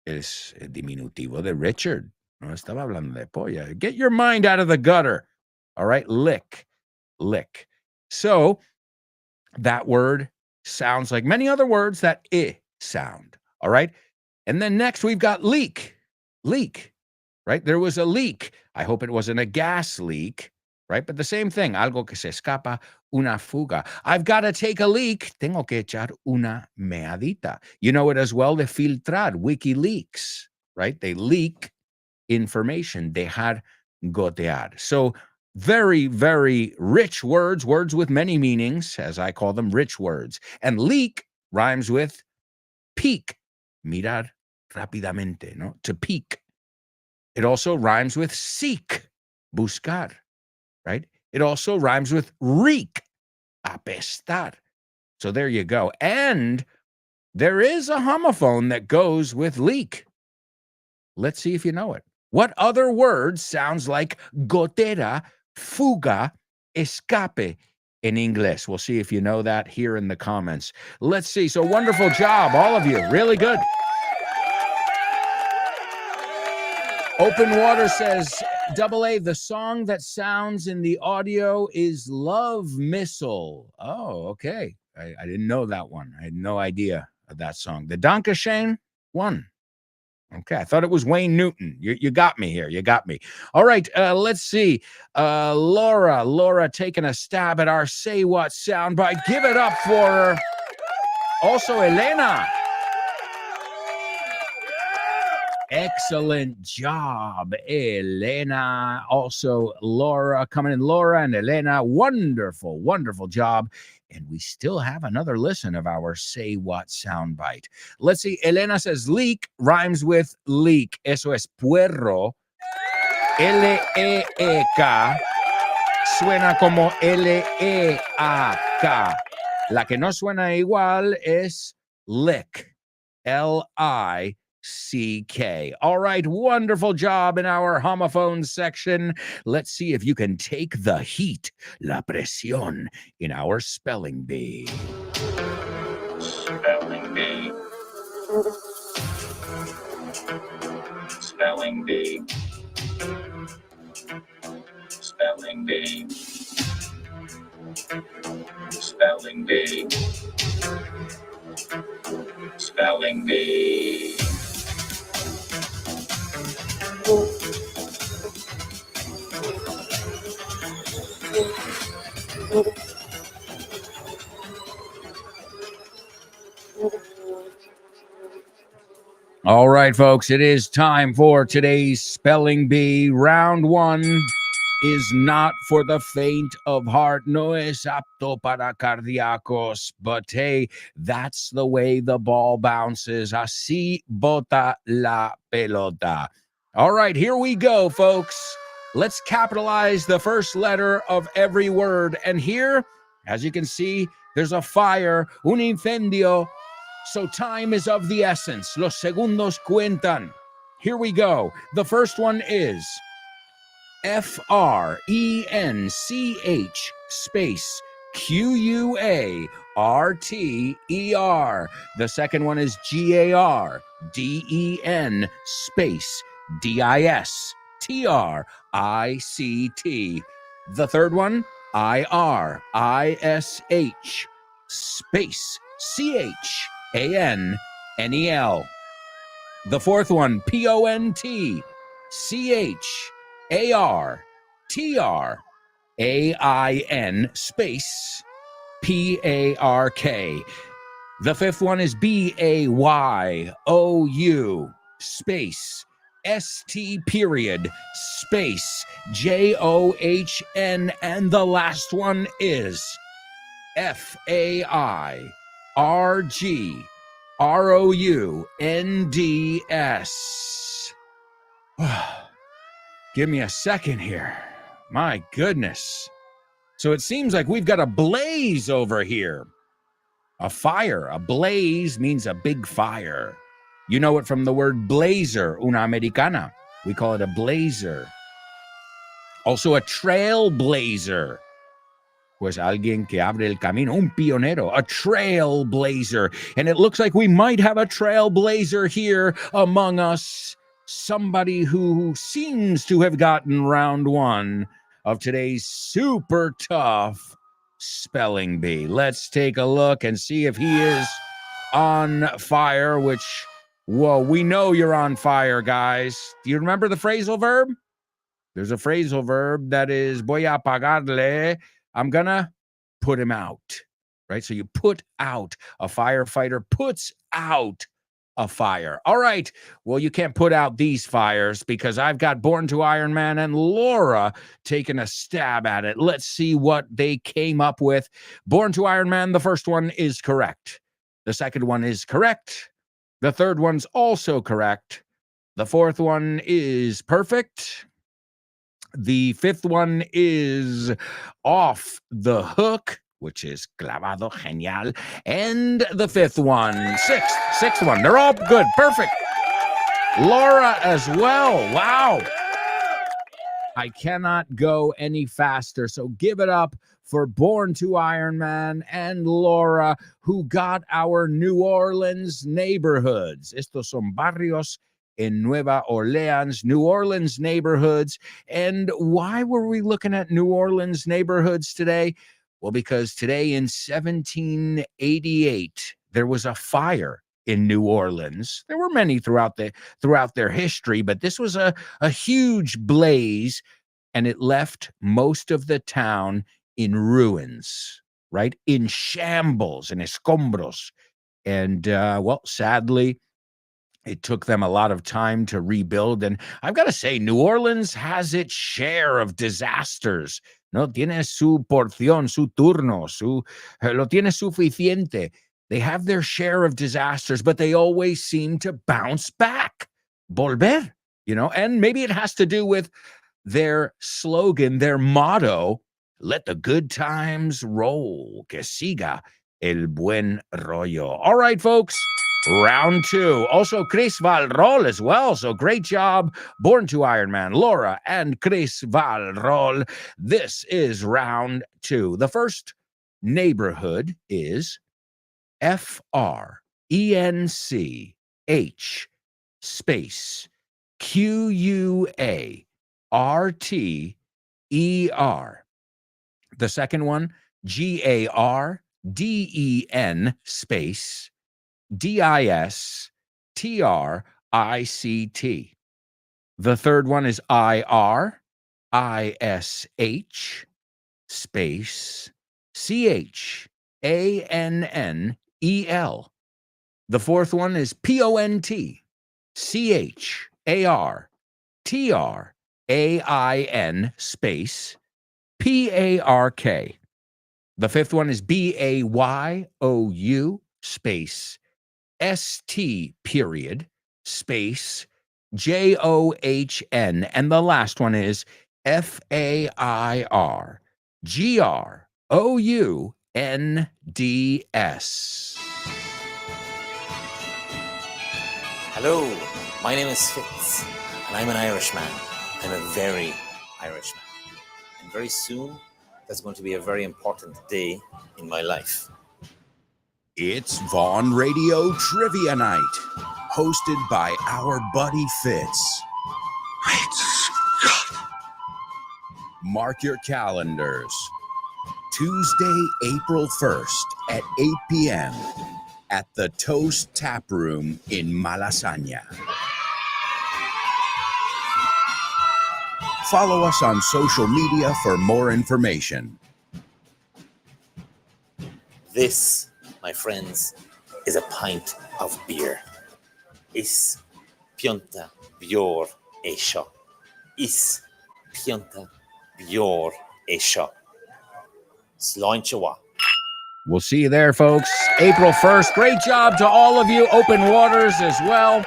Es el diminutivo de Richard. No estaba hablando de polla. Get your mind out of the gutter. All right, lick, lick. So that word sounds like many other words that I sound. All right. And then next we've got leak, leak, right? There was a leak. I hope it wasn't a gas leak, right? But the same thing, algo que se escapa, una fuga. I've got to take a leak. Tengo que echar una meadita. You know it as well, de filtrar, WikiLeaks, right? They leak information, dejar gotear. So very, very rich words, words with many meanings, as I call them, rich words. And leak rhymes with peek, mirar rápidamente, no? To peek. It also rhymes with seek, buscar, right? It also rhymes with reek, apestar. So there you go. And there is a homophone that goes with leak. Let's see if you know it. What other word sounds like gotera, fuga, escape in English? We'll see if you know that here in the comments. Let's see. So wonderful job, all of you. Really good. Open Water says, Double A, the song that sounds in the audio is Love Missile. Oh, okay. I didn't know that one. I had no idea of that song. The Dankeschön one. Okay, I thought it was Wayne Newton. You got me here. You got me. All right, let's see. Laura taking a stab at our Say What soundbite. Give it up for her. Also, Elena. Excellent job, Elena. Also, Laura coming in. Laura and Elena, wonderful, wonderful job. And we still have another listen of our Say What soundbite. Let's see. Elena says leak rhymes with leak. Eso es puerro. L-E-E-K. Suena como L-E-A-K. La que no suena igual es lick. L-I-C-K. All right, wonderful job in our homophones section. Let's see if you can take the heat, la presión, in our spelling bee. Spelling bee. Spelling bee. Spelling bee. Spelling bee. Spelling bee. All right, folks, it is time for today's spelling bee. Round one is not for the faint of heart. No es apto para cardíacos. But hey, that's the way the ball bounces. Así bota la pelota. All right, here we go, folks. Let's capitalize the first letter of every word. And here, as you can see, there's a fire, un incendio. So time is of the essence. Los segundos cuentan. Here we go. The first one is F-R-E-N-C-H space Q-U-A-R-T-E-R. The second one is G-A-R-D-E-N space D-I-S-T-R-I-C-T. The third one, I-R-I-S-H space C-H-A-N-N-E-L. The fourth one, P-O-N-T-C-H-A-R-T-R-A-I-N space P-A-R-K. The fifth one is B-A-Y-O-U space S-T period space J-O-H-N. And the last one is F-A-I-R-G Rounds. Give me a second here. My goodness. So it seems like we've got a blaze over here. A fire. A blaze means a big fire. You know it from the word blazer, una americana. We call it a blazer. Also a trailblazer. Pues alguien que abre el camino, un pionero, a trailblazer. And it looks like we might have a trailblazer here among us. Somebody who seems to have gotten round one of today's super tough spelling bee. Let's take a look and see if he is on fire, which, whoa, we know you're on fire, guys. Do you remember the phrasal verb? There's a phrasal verb that is voy a apagarle. I'm gonna put him out, right? So you put out. A firefighter puts out a fire. All right. Well, you can't put out these fires because I've got Born to Iron Man and Laura taking a stab at it. Let's see what they came up with. Born to Iron Man, the first one is correct. The second one is correct. The third one's also correct. The fourth one is perfect. The fifth one is off the hook, which is clavado, genial. And the fifth one, sixth one. They're all good. Perfect. Laura as well. Wow. I cannot go any faster. So give it up for Born to Iron Man and Laura, who got our New Orleans neighborhoods. Estos son barrios in Nueva Orleans, New Orleans neighborhoods. And why were we looking at New Orleans neighborhoods today? Well, because today in 1788, there was a fire in New Orleans. There were many throughout their history, but this was a huge blaze, and it left most of the town in ruins, right? In shambles and escombros. And, well, sadly, it took them a lot of time to rebuild. And I've got to say, New Orleans has its share of disasters. No tiene su porción, su turno, lo tiene suficiente. They have their share of disasters, but they always seem to bounce back. Volver, and maybe it has to do with their slogan, their motto, let the good times roll, que siga el buen rollo. All right, folks. Round two. Also, Chris Valrol as well. So great job, Born to Iron Man, Laura, and Chris Valrol. This is round two. The first neighborhood is FRENCH space QUARTER. The second one, GARDEN space DISTRICT. The third one is IRISH space CHANNEL. The fourth one is PONTCHARTRAIN space PARK. The fifth one is BAYOU space ST period space JOHN. And the last one is FAIRGROUNDS. Hello, my name is Fitz, and I'm an Irishman. I'm a very Irishman. And very soon, that's going to be a very important day in my life. It's Vaughn Radio Trivia Night, hosted by our buddy Fitz. Great Scott! Mark your calendars. Tuesday, April 1st at 8 p.m. at the Toast Tap Room in Malasaña. Follow us on social media for more information. This, my friends, is a pint of beer. Is pionta bior e seo. Is pionta bior e seo. Sláinte wa. We'll see you there, folks. April 1st. Great job to all of you. Open Waters as well,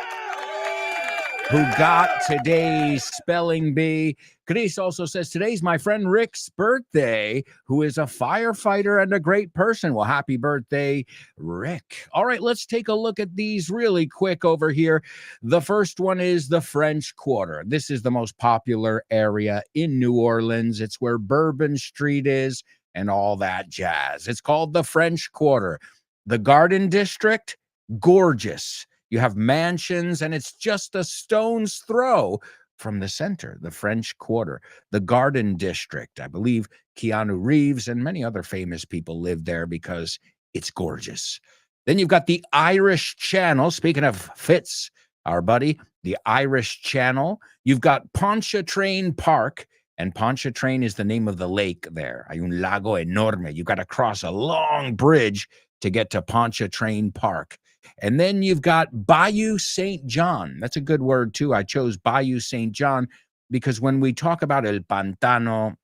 who got today's spelling bee. Chris also says, today's my friend Rick's birthday, who is a firefighter and a great person. Well, happy birthday, Rick. All right, let's take a look at these really quick over here. The first one is the French Quarter. This is the most popular area in New Orleans. It's where Bourbon Street is and all that jazz. It's called the French Quarter. The Garden District, gorgeous. You have mansions, and it's just a stone's throw from the center, the French Quarter. The Garden District, I believe Keanu Reeves and many other famous people live there because it's gorgeous. Then you've got the Irish Channel. Speaking of Fitz, our buddy, the Irish Channel. You've got Pontchartrain Park, and Pontchartrain is the name of the lake there. Hay un lago enorme. You've got to cross a long bridge to get to Pontchartrain Park. And then you've got Bayou St. John. That's a good word, too. I chose Bayou St. John because when we talk about El Pantano,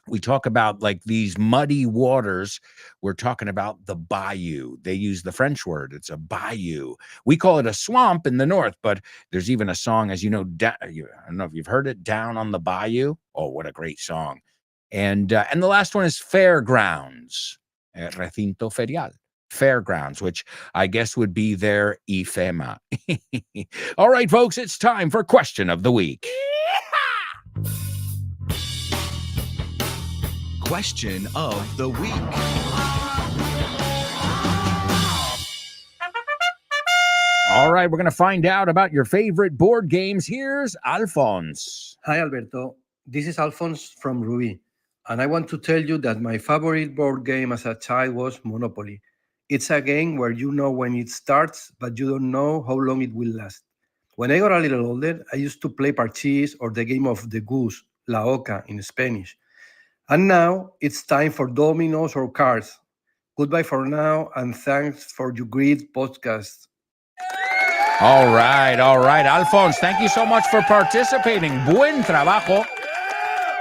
we talk about like these muddy waters. We're talking about the bayou. They use the French word. It's a bayou. We call it a swamp in the north, but there's even a song, as you know, I don't know if you've heard it, Down on the Bayou. Oh, what a great song. And the last one is Fairgrounds, Recinto Ferial. Fairgrounds, which I guess would be their IFEMA. All right, folks, it's time for Question of the Week. Question of the week. All right, we're going to find out about your favorite board games. Here's Alphonse. Hi, Alberto. This is Alphonse from Ruby, and I want to tell you that my favorite board game as a child was Monopoly. It's a game where you know when it starts, but you don't know how long it will last. When I got a little older, I used to play Parchís or the game of the goose, La Oca in Spanish. And now it's time for dominoes or cards. Goodbye for now, and thanks for your great podcast. All right, Alphonse, thank you so much for participating. Buen trabajo.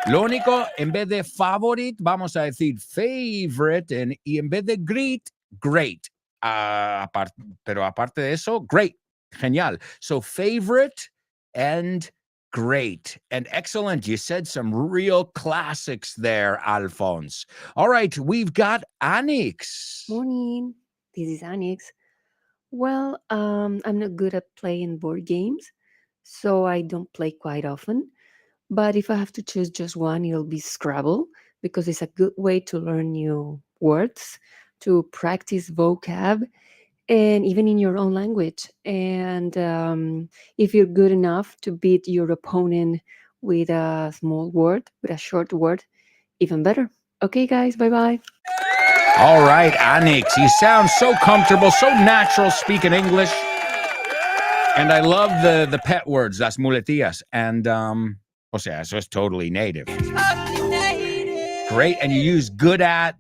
Lo único, en vez de favorite, vamos a decir favorite, y en vez de great, great. Pero aparte de eso, great. Genial. So favorite and great and excellent. You said some real classics there, Alphonse. All right, we've got Anix. Morning, this is Anix. Well, I'm not good at playing board games, so I don't play quite often. But if I have to choose just one, it'll be Scrabble because it's a good way to learn new words, to practice vocab, and even in your own language. And if you're good enough to beat your opponent with a small word, with a short word, even better. Okay, guys, bye-bye. All right, Anix, you sound so comfortable, so natural speaking English. And I love the pet words, las muletillas. And, o sea, eso es totally native. Great, and you use good at.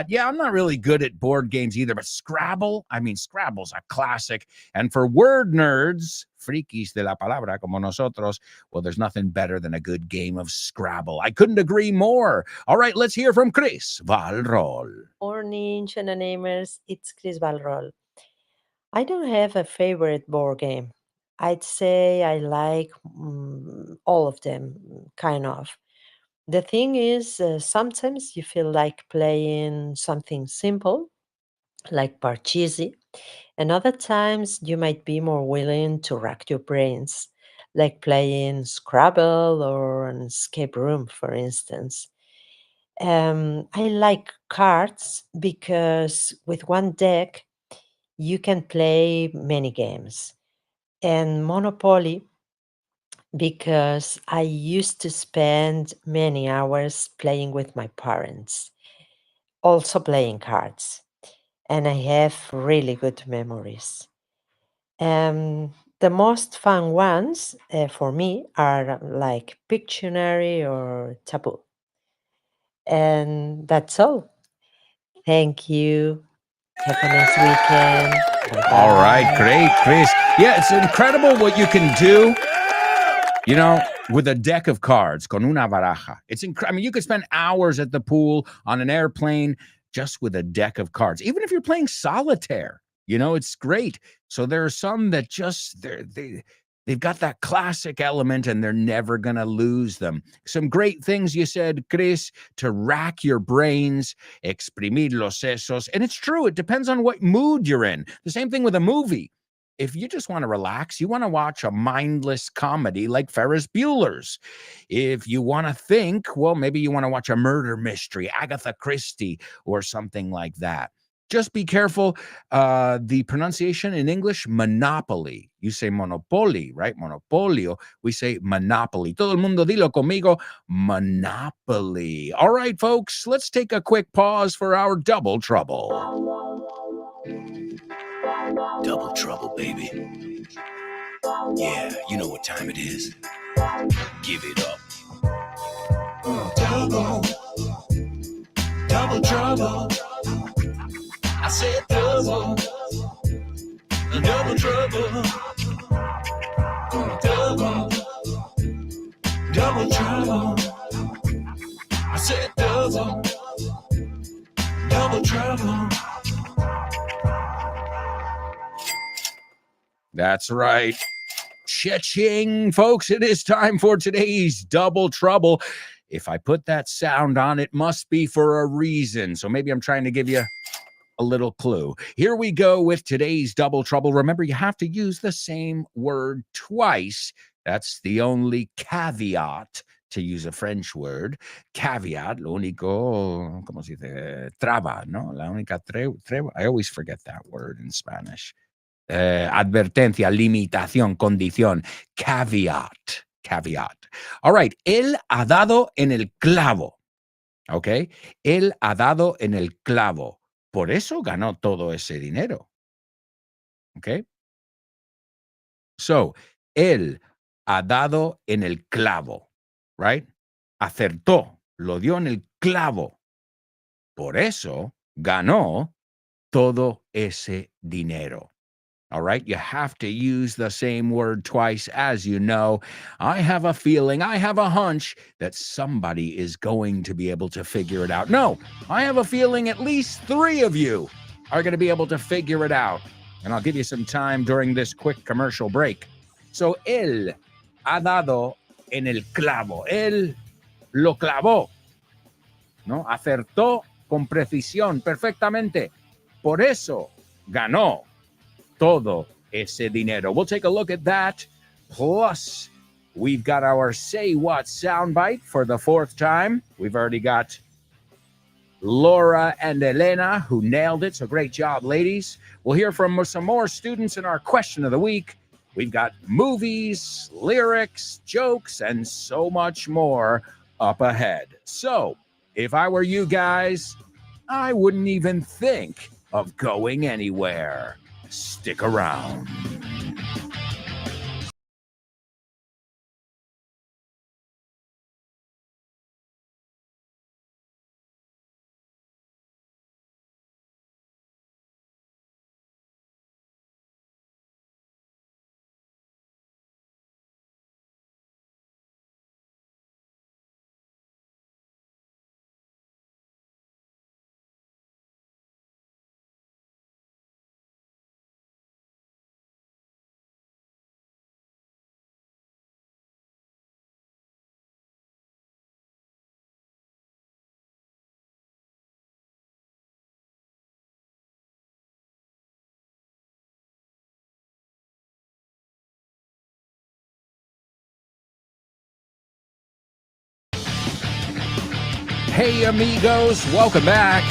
Yeah, I'm not really good at board games either, but Scrabble, Scrabble's a classic. And for word nerds, frikis de la palabra como nosotros, well, there's nothing better than a good game of Scrabble. I couldn't agree more. All right, let's hear from Chris Valrol. Morning, Channel Namers. It's Chris Valrol. I don't have a favorite board game. I'd say I like all of them, kind of. The thing is, sometimes you feel like playing something simple, like Parcheesi, and other times you might be more willing to rack your brains, like playing Scrabble or an escape room, for instance. I like cards because with one deck you can play many games, and Monopoly because I used to spend many hours playing with my parents, also playing cards, and I have really good memories. The most fun ones for me are like Pictionary or Taboo. And that's all. Thank you. Have a nice weekend. Bye-bye. All right, great, Chris. Yeah, it's incredible what you can do, you know, with a deck of cards, con una baraja. It's incredible. I mean, you could spend hours at the pool, on an airplane, just with a deck of cards. Even if you're playing solitaire, it's great. So there are some that just they've got that classic element and they're never going to lose them. Some great things you said, Chris, to rack your brains, exprimir los sesos. And it's true. It depends on what mood you're in. The same thing with a movie. If you just want to relax, you want to watch a mindless comedy like Ferris Bueller's. If you want to think, well, maybe you want to watch a murder mystery, Agatha Christie, or something like that. Just be careful. The pronunciation in English, monopoly. You say monopoly, right? Monopolio. We say monopoly. Todo el mundo dilo conmigo, monopoly. All right, folks, let's take a quick pause for our double trouble. Double trouble, baby. Yeah, you know what time it is. Give it up. Double trouble. I said double trouble. Double trouble. I said double trouble. That's right. Cha-ching, folks. It is time for today's Double Trouble. If I put that sound on, it must be for a reason. So maybe I'm trying to give you a little clue. Here we go with today's Double Trouble. Remember, you have to use the same word twice. That's the only caveat, to use a French word. Caveat, lo único, ¿cómo se dice? Traba, ¿no? La única traba. I always forget that word in Spanish. Advertencia, limitación, condición, caveat. All right, él ha dado en el clavo. Okay, él ha dado en el clavo. Por eso ganó todo ese dinero. Okay. So, él ha dado en el clavo, right? Acertó, lo dio en el clavo. Por eso ganó todo ese dinero. All right, you have to use the same word twice, as you know. I have a feeling, I have a hunch that somebody is going to be able to figure it out. No, I have a feeling at least 3 of you are going to be able to figure it out. And I'll give you some time during this quick commercial break. So, él ha dado en el clavo. Él lo clavó. ¿No? Acertó con precisión, perfectamente. Por eso ganó todo ese dinero. We'll take a look at that. Plus, we've got our Say What soundbite for the 4th time. We've already got Laura and Elena, who nailed it. So great job, ladies. We'll hear from some more students in our question of the week. We've got movies, lyrics, jokes, and so much more up ahead. So, if I were you guys, I wouldn't even think of going anywhere. Stick around. Hey, amigos, welcome back.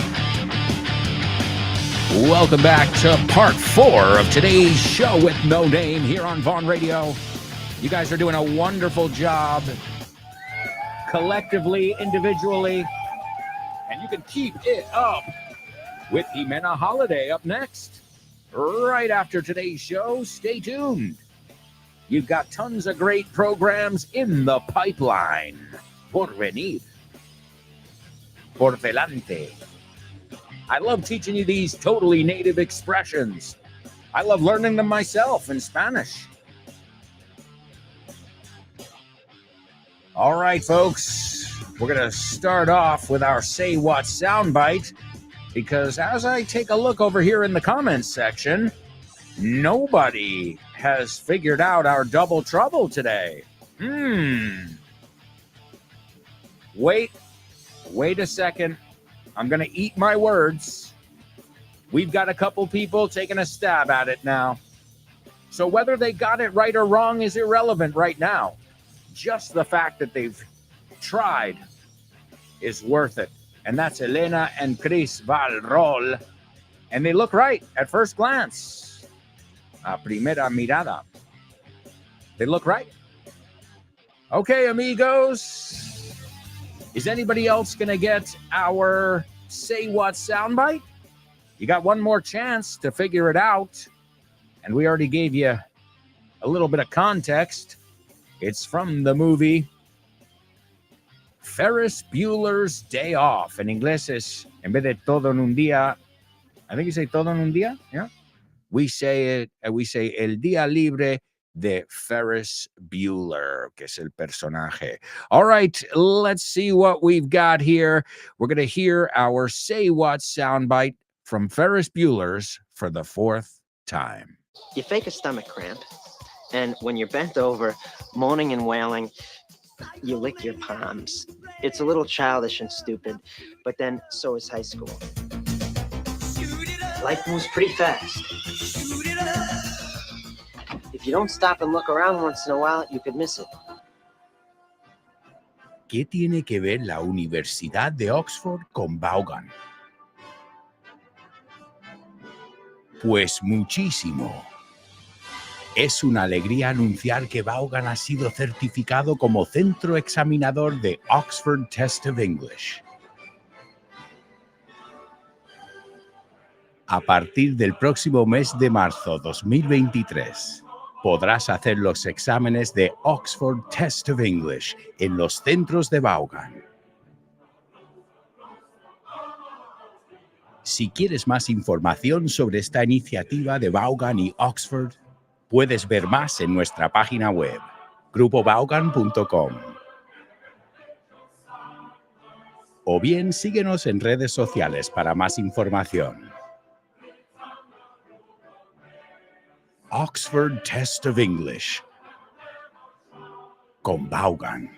Welcome back to part 4 of today's show with no name here on Vaughn Radio. You guys are doing a wonderful job, collectively, individually, and you can keep it up with Jimena Holiday up next. Right after today's show, stay tuned. You've got tons of great programs in the pipeline. Por venir. Por delante. I love teaching you these totally native expressions. I love learning them myself in Spanish. All right, folks, we're going to start off with our Say What soundbite. because as I take a look over here in the comments section, nobody has figured out our double trouble today. Wait a second. I'm going to eat my words. We've got a couple people taking a stab at it now. So whether they got it right or wrong is irrelevant right now. Just the fact that they've tried is worth it. And that's Elena and Chris Valrol. And they look right at first glance. A primera mirada. They look right. Okay, amigos. Is anybody else going to get our Say What soundbite? You got one more chance to figure it out. And we already gave you a little bit of context. It's from the movie Ferris Bueller's Day Off. En inglés es, en vez de todo en un día, I think you say todo en un día, yeah? We say El Día Libre de Ferris Bueller, que es el personaje. All right, let's see what we've got here. We're going to hear our Say What soundbite from Ferris Bueller's for the fourth time. You fake a stomach cramp, and when you're bent over, moaning and wailing, you lick your palms. It's a little childish and stupid, but then so is high school. Life moves pretty fast. If you don't stop and look around once in a while, you could miss it. ¿Qué tiene que ver la Universidad de Oxford con Vaughan? Pues muchísimo. Es una alegría anunciar que Vaughan ha sido certificado como centro examinador de Oxford Test of English. A partir del próximo mes de marzo 2023, podrás hacer los exámenes de Oxford Test of English en los centros de Vaughan. Si quieres más información sobre esta iniciativa de Vaughan y Oxford, puedes ver más en nuestra página web, grupovaughan.com. O bien síguenos en redes sociales para más información. Oxford Test of English con Vaughan.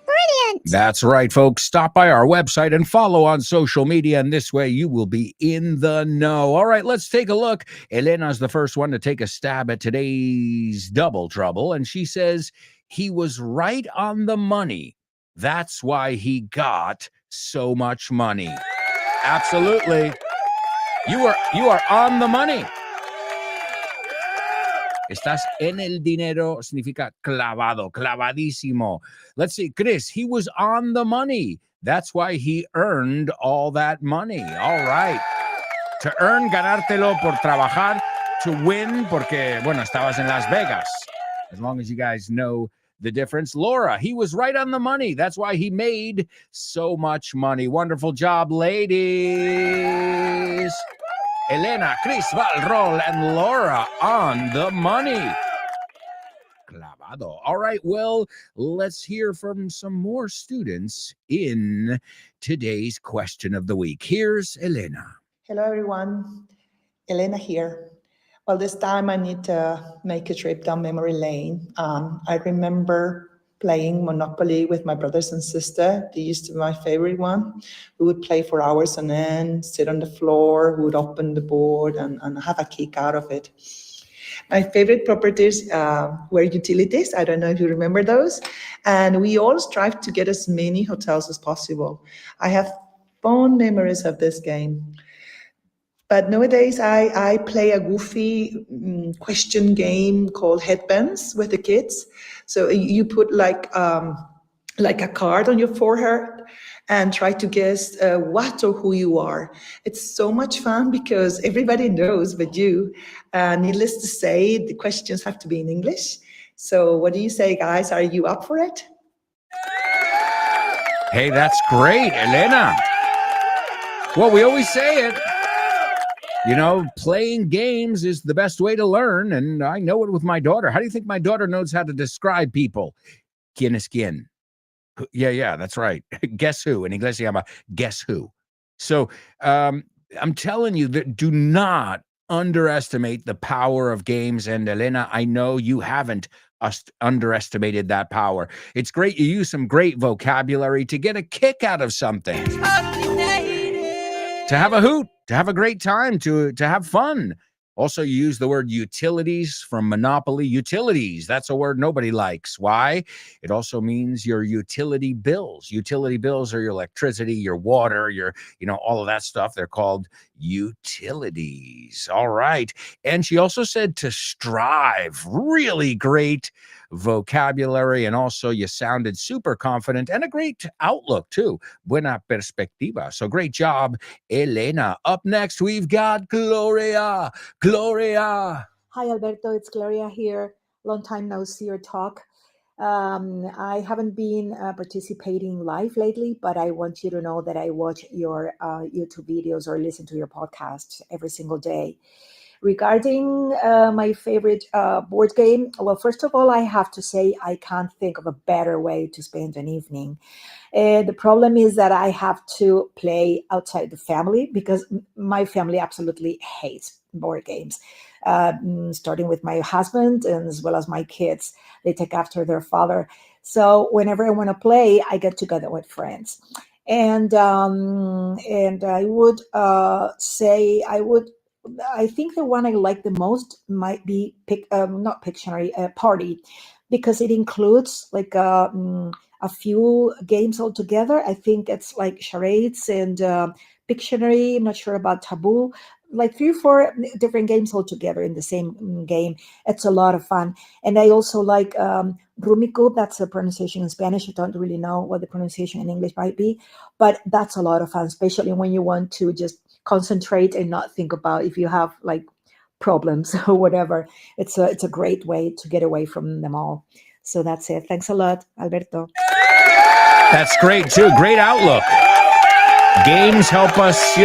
Brilliant! That's right, folks. Stop by our website and follow on social media, and this way you will be in the know. All right, let's take a look. Elena's the first one to take a stab at today's double trouble, and she says he was right on the money. That's why he got so much money. Absolutely. You are on the money. Estás en el dinero significa clavado, clavadísimo. Let's see, Chris, he was on the money. That's why he earned all that money. All right. To earn, ganártelo por trabajar. To win, porque, bueno, estabas en Las Vegas. As long as you guys know the difference. Laura, he was right on the money. That's why he made so much money. Wonderful job, ladies. Elena, Chris Valrol, and Laura on the money. Clavado. All right, well, let's hear from some more students in today's question of the week. Here's Elena. Hello, everyone. Elena here. Well, this time I need to make a trip down memory lane. I remember playing Monopoly with my brothers and sister. They used to be my favorite one. We would play for hours on end, sit on the floor, we would open the board and have a kick out of it. My favorite properties were utilities. I don't know if you remember those. And we all strive to get as many hotels as possible. I have fond memories of this game. But nowadays, I play a goofy question game called Headbands with the kids. So you put like a card on your forehead and try to guess what or who you are. It's so much fun because everybody knows but you. Needless to say, the questions have to be in English. So what do you say, guys? Are you up for it? Hey, that's great, Elena. Well, we always say it. You know, playing games is the best way to learn, and I know it with my daughter. How do you think my daughter knows how to describe people? ¿Quién es quién? Yeah, that's right. Guess who? In English se llama guess who. So I'm telling you that do not underestimate the power of games. And Elena, I know you haven't underestimated that power. It's great. You use some great vocabulary to get a kick out of something, to have a hoot, to have a great time, to have fun. Also, you use the word utilities from Monopoly. Utilities, that's a word nobody likes. Why? It also means your utility bills. Utility bills are your electricity, your water, your, all of that stuff. They're called utilities. All right. And she also said to strive. Really great vocabulary. And also, you sounded super confident and a great outlook, too. Buena perspectiva. So great job, Elena. Up next, we've got Gloria. Gloria. Hi, Alberto. It's Gloria here. Long time no see or talk. I haven't been participating live lately, but I want you to know that I watch your YouTube videos or listen to your podcasts every single day. Regarding my favorite board game, well, first of all, I have to say I can't think of a better way to spend an evening. The problem is that I have to play outside the family because my family absolutely hates board games. Starting with my husband and as well as my kids, they take after their father. So whenever I want to play, I get together with friends, and I would say I think the one I like the most might be not Pictionary, Party, because it includes like a few games altogether. I think it's like charades and Pictionary. I'm not sure about Taboo. Like 3 or 4 different games altogether in the same game. It's a lot of fun. And I also like Rumico. That's the pronunciation in Spanish. I don't really know what the pronunciation in English might be, but that's a lot of fun, especially when you want to just concentrate and not think about if you have like problems or whatever. It's a great way to get away from them all. So that's it. Thanks a lot, Alberto. That's great, too. Great outlook. Games help us,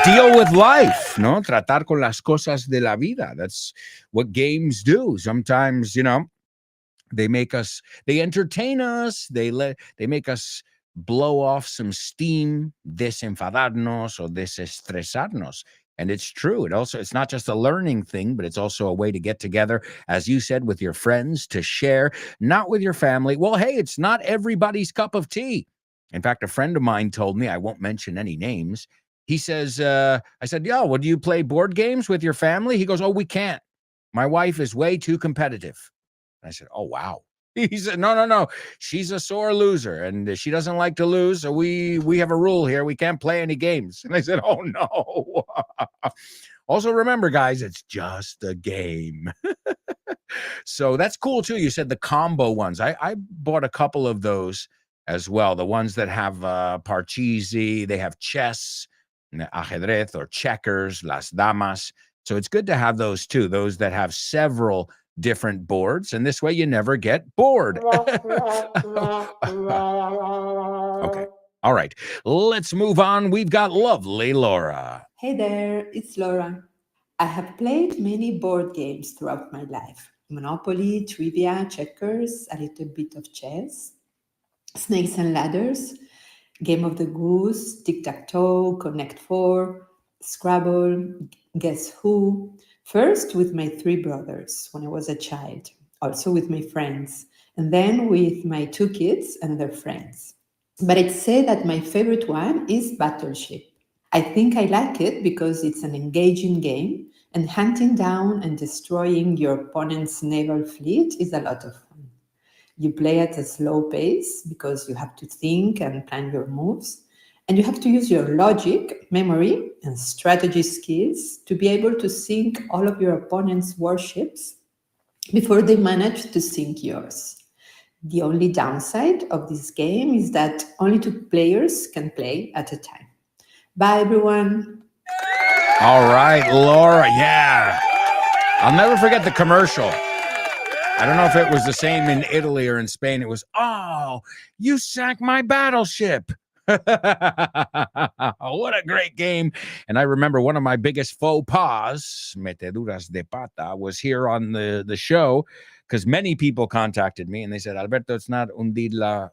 deal with life, no? Tratar con las cosas de la vida. That's what games do. Sometimes, they entertain us, they make us blow off some steam, desenfadarnos or desestresarnos. And it's true. It's not just a learning thing, but it's also a way to get together, as you said, with your friends, to share, not with your family. Well, hey, it's not everybody's cup of tea. In fact, a friend of mine told me, I won't mention any names. He says, I said, yeah, well, do you play board games with your family? He goes, oh, we can't. My wife is way too competitive. And I said, oh, wow. He said, no. She's a sore loser and she doesn't like to lose. So we have a rule here. We can't play any games. And I said, oh, no. Also, remember, guys, it's just a game. So that's cool, too. You said the combo ones. I bought a couple of those as well. The ones that have parcheesi, they have chess, ajedrez or checkers, las damas. So it's good to have those, too, those that have several different boards, and this way you never get bored. Okay. All right. Let's move on. We've got lovely Laura. Hey there, it's Laura. I have played many board games throughout my life. Monopoly, trivia, checkers, a little bit of chess, snakes and ladders, Game of the Goose, tic-tac-toe, Connect Four, Scrabble, Guess Who. First with my 3 brothers when I was a child, also with my friends, and then with my 2 kids and their friends. But I'd say that my favorite one is Battleship. I think I like it because it's an engaging game, and hunting down and destroying your opponent's naval fleet is a lot of fun. You play at a slow pace because you have to think and plan your moves. And you have to use your logic, memory, and strategy skills to be able to sink all of your opponent's warships before they manage to sink yours. The only downside of this game is that only 2 players can play at a time. Bye, everyone. All right, Laura. Yeah. I'll never forget the commercial. I don't know if it was the same in Italy or in Spain. It was, oh, you sank my battleship. What a great game. And I remember one of my biggest faux pas, meteduras de pata, was here on the show because many people contacted me and they said, Alberto, it's not hundir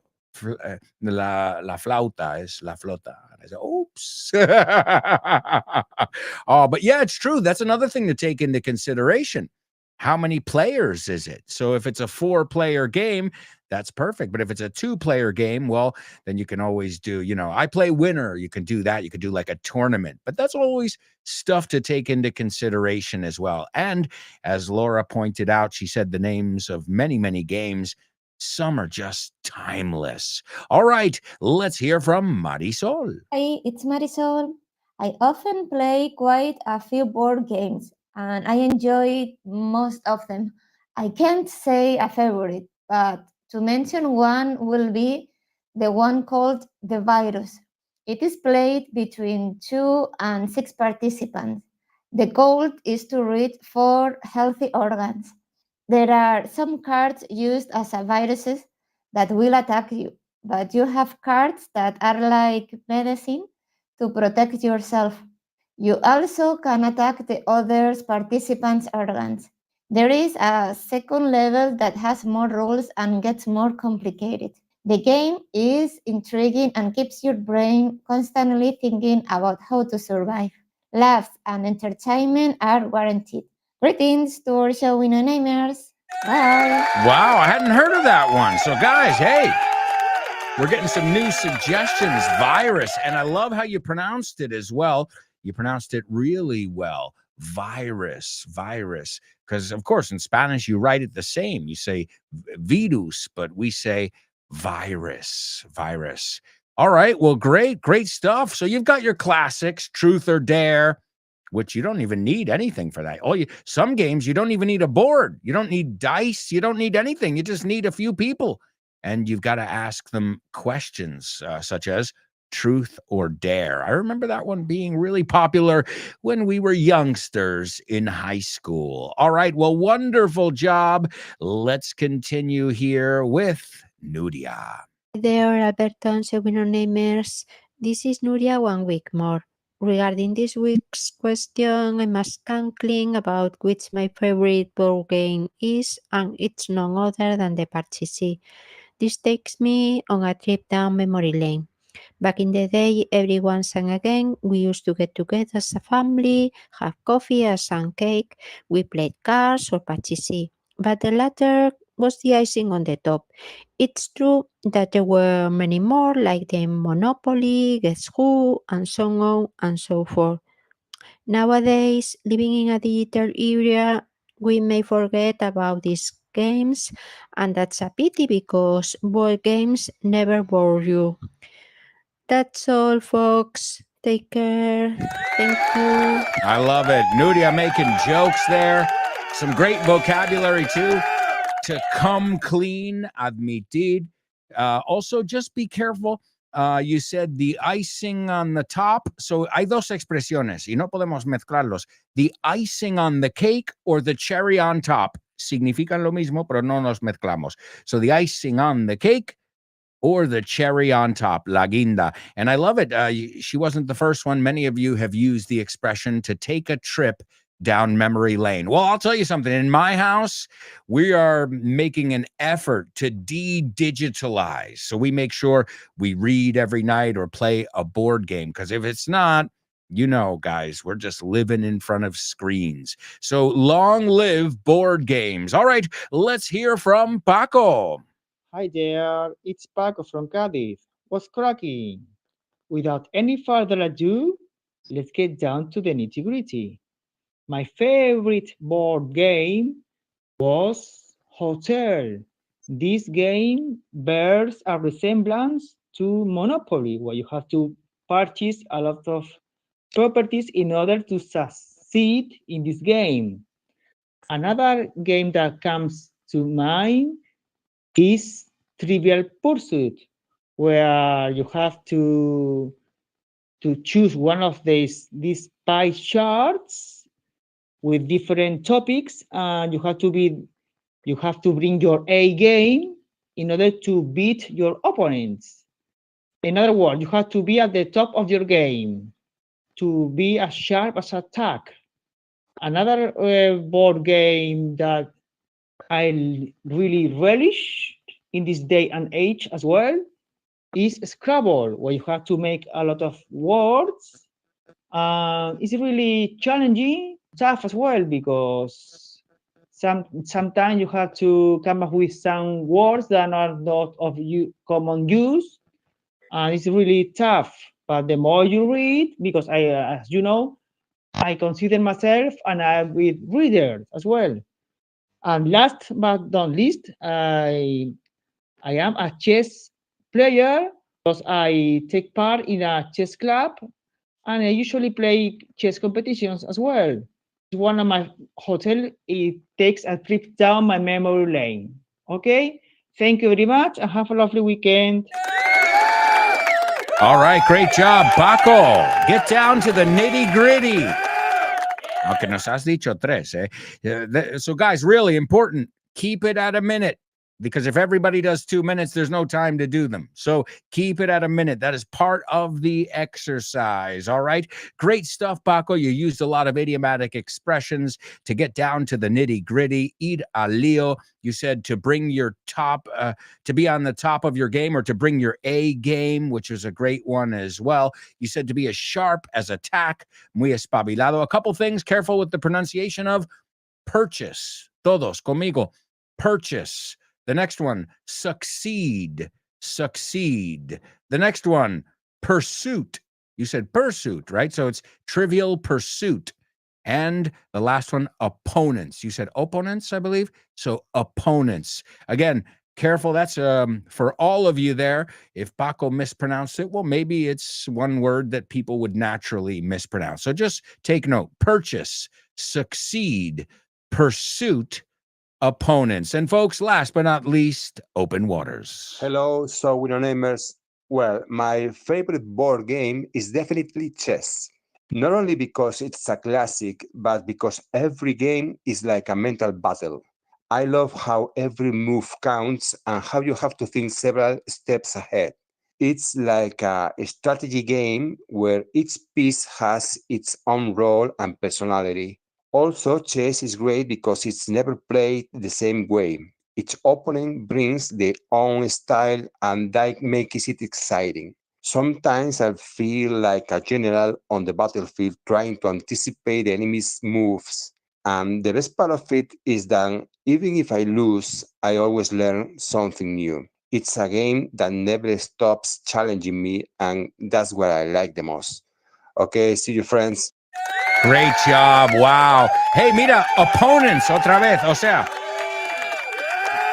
La flauta is la flota. And I said, oops. Oh, but yeah, it's true. That's another thing to take into consideration. How many players is it? So if it's a 4-player game, that's perfect. But if it's a 2-player game, well, then you can always do, I play winner. You can do that. You could do like a tournament. But that's always stuff to take into consideration as well. And as Laura pointed out, she said the names of many, many games. Some are just timeless. All right, let's hear from Marisol. Hi, it's Marisol. I often play quite a few board games and I enjoy most of them. I can't say a favorite, but to mention one will be the one called The Virus. It is played between 2 and 6 participants. The goal is to reach 4 healthy organs. There are some cards used as a viruses that will attack you, but you have cards that are like medicine to protect yourself. You also can attack the other participants' organs. There is a second level that has more rules and gets more complicated. The game is intriguing and keeps your brain constantly thinking about how to survive. Laughs and entertainment are guaranteed. Greetings to our show Winner Namers. Bye. Wow, I hadn't heard of that one. So, guys, hey, we're getting some new suggestions. Virus. And I love how you pronounced it as well. You pronounced it really well. Virus. Because, of course, in Spanish, you write it the same. You say virus, but we say virus. All right. Well, great stuff. So you've got your classics, Truth or Dare, which you don't even need anything for that. Some games, you don't even need a board. You don't need dice. You don't need anything. You just need a few people. And you've got to ask them questions such as Truth or Dare. I remember that one being really popular when we were youngsters in high school. All right. Well, wonderful job. Let's continue here with Nuria. There, Alberto and Winner Namers. This is Nuria one week more. Regarding this week's question, I'm asking about which my favorite board game is, and it's none other than the Parcheesi. This takes me on a trip down memory lane. Back in the day, every once and again, we used to get together as a family, have coffee and some cake. We played cards or Parcheesi, but the latter was the icing on the top. It's true that there were many more, like the Monopoly, Guess Who, and so on and so forth. Nowadays, living in a digital era, we may forget about these games, and that's a pity because board games never bore you. That's all, folks. Take care. Thank you. I love it. Nuria making jokes there. Some great vocabulary, too. To come clean, admitir. Also, just be careful. You said the icing on the top. So hay dos expresiones y no podemos mezclarlos. The icing on the cake or the cherry on top significan lo mismo, pero no nos mezclamos. So the icing on the cake or the cherry on top, la guinda. And I love it. She wasn't the first one. Many of you have used the expression to take a trip down memory lane. Well, I'll tell you something. In my house, we are making an effort to de-digitalize. So we make sure we read every night or play a board game. Because if it's not, guys, we're just living in front of screens. So long live board games. All right, let's hear from Paco. Hi there, it's Paco from Cadiz. What's cracking? Without any further ado, let's get down to the nitty-gritty. My favorite board game was Hotel. This game bears a resemblance to Monopoly, where you have to purchase a lot of properties in order to succeed in this game. Another game that comes to mind is Trivial Pursuit, where you have to choose one of these pie charts with different topics, and you have to bring your A game in order to beat your opponents. In other words, you have to be at the top of your game to be as sharp as attack. Another board game that I really relish in this day and age as well is Scrabble, where you have to make a lot of words. It's really challenging, tough as well, because sometimes you have to come up with some words that are not of common use, and it's really tough. But the more you read, because as you know, I consider myself an avid reader as well. And last but not least, I am a chess player because I take part in a chess club, and I usually play chess competitions as well. One of my hotel, it takes a trip down my memory lane. Okay, thank you very much and have a lovely weekend. All right, great job, Paco. Get down to the nitty gritty. Aunque nos has dicho tres, eh? So, guys, really important. Keep it at a minute, because if everybody does 2 minutes, there's no time to do them. So keep it at a minute. That is part of the exercise. All right. Great stuff, Paco. You used a lot of idiomatic expressions to get down to the nitty gritty. Ir al lío. You said to bring your top, to be on the top of your game, or to bring your A game, which is a great one as well. You said to be as sharp as attack. Muy espabilado. A couple things. Careful with the pronunciation of purchase. Todos conmigo. Purchase. The next one, succeed. Succeed. The next one, pursuit. You said pursuit, right? So it's trivial pursuit. And the last one, opponents. You said opponents, I believe. So opponents. Again, careful. That's for all of you there. If Paco mispronounced it, well, maybe it's one word that people would naturally mispronounce. So just take note. Purchase, succeed, pursuit, opponents. And folks, last but not least, open waters. Hello, so Namers. Well, my favorite board game is definitely chess. Not only because it's a classic, but because every game is like a mental battle. I love how every move counts and how you have to think several steps ahead. It's like a strategy game where each piece has its own role and personality. Also, chess is great because it's never played the same way. Each opponent brings their own style, and that makes it exciting. Sometimes I feel like a general on the battlefield trying to anticipate the enemy's moves. And the best part of it is that even if I lose, I always learn something new. It's a game that never stops challenging me, and that's what I like the most. Okay, see you, friends. Great job. Wow. Hey, mira, opponents, otra vez. O sea,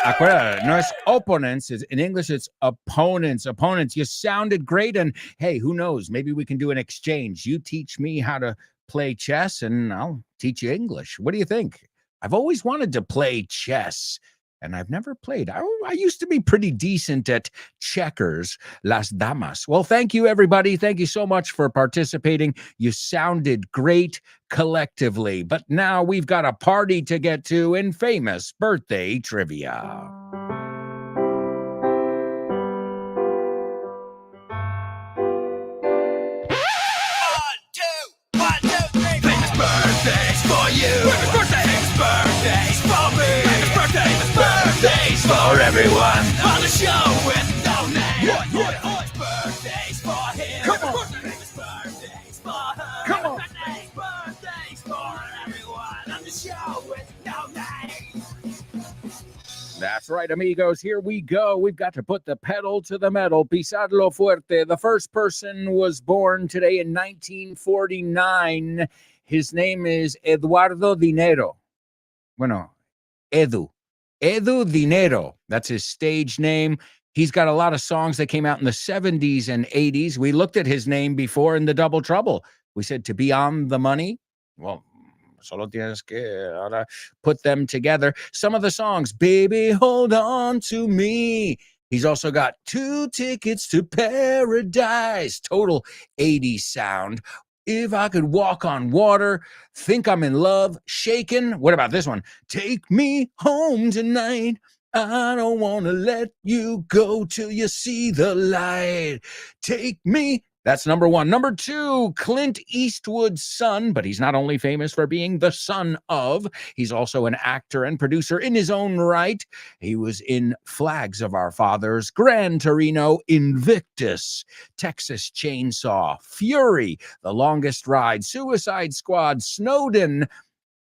acuérdate, no es opponents. In English, it's opponents. Opponents. You sounded great. And hey, who knows? Maybe we can do an exchange. You teach me how to play chess, and I'll teach you English. What do you think? I've always wanted to play chess, and I've never played. I used to be pretty decent at checkers, las damas. Well, thank you, everybody. Thank you so much for participating. You sounded great collectively. But now we've got a party to get to in famous birthday trivia. Birthdays for you. Birthdays for me. Birthdays for everyone on the show with no name. Birthdays for him. Come on. Birthdays for her. Come on. Birthdays for everyone on the show with no name. That's right, amigos. Here we go. We've got to put the pedal to the metal. Pisarlo fuerte. The first person was born today in 1949. His name is Eduardo Dinero. Bueno, Edu Dinero. That's his stage name. He's got a lot of songs that came out in the 70s and 80s. We looked at his name before in the Double Trouble. We said to be on the money. Well, solo tienes que ahora put them together. Some of the songs, Baby, Hold On to Me. He's also got 2 Tickets to Paradise. Total 80s sound. If I Could Walk on Water, Think I'm in Love, Shaken. What about this one? Take Me Home Tonight. I don't want to let you go till you see the light. Take me That's number one. Number two, Clint Eastwood's son, but he's not only famous for being the son of, he's also an actor and producer in his own right. He was in Flags of Our Fathers, Gran Torino, Invictus, Texas Chainsaw, Fury, The Longest Ride, Suicide Squad, Snowden,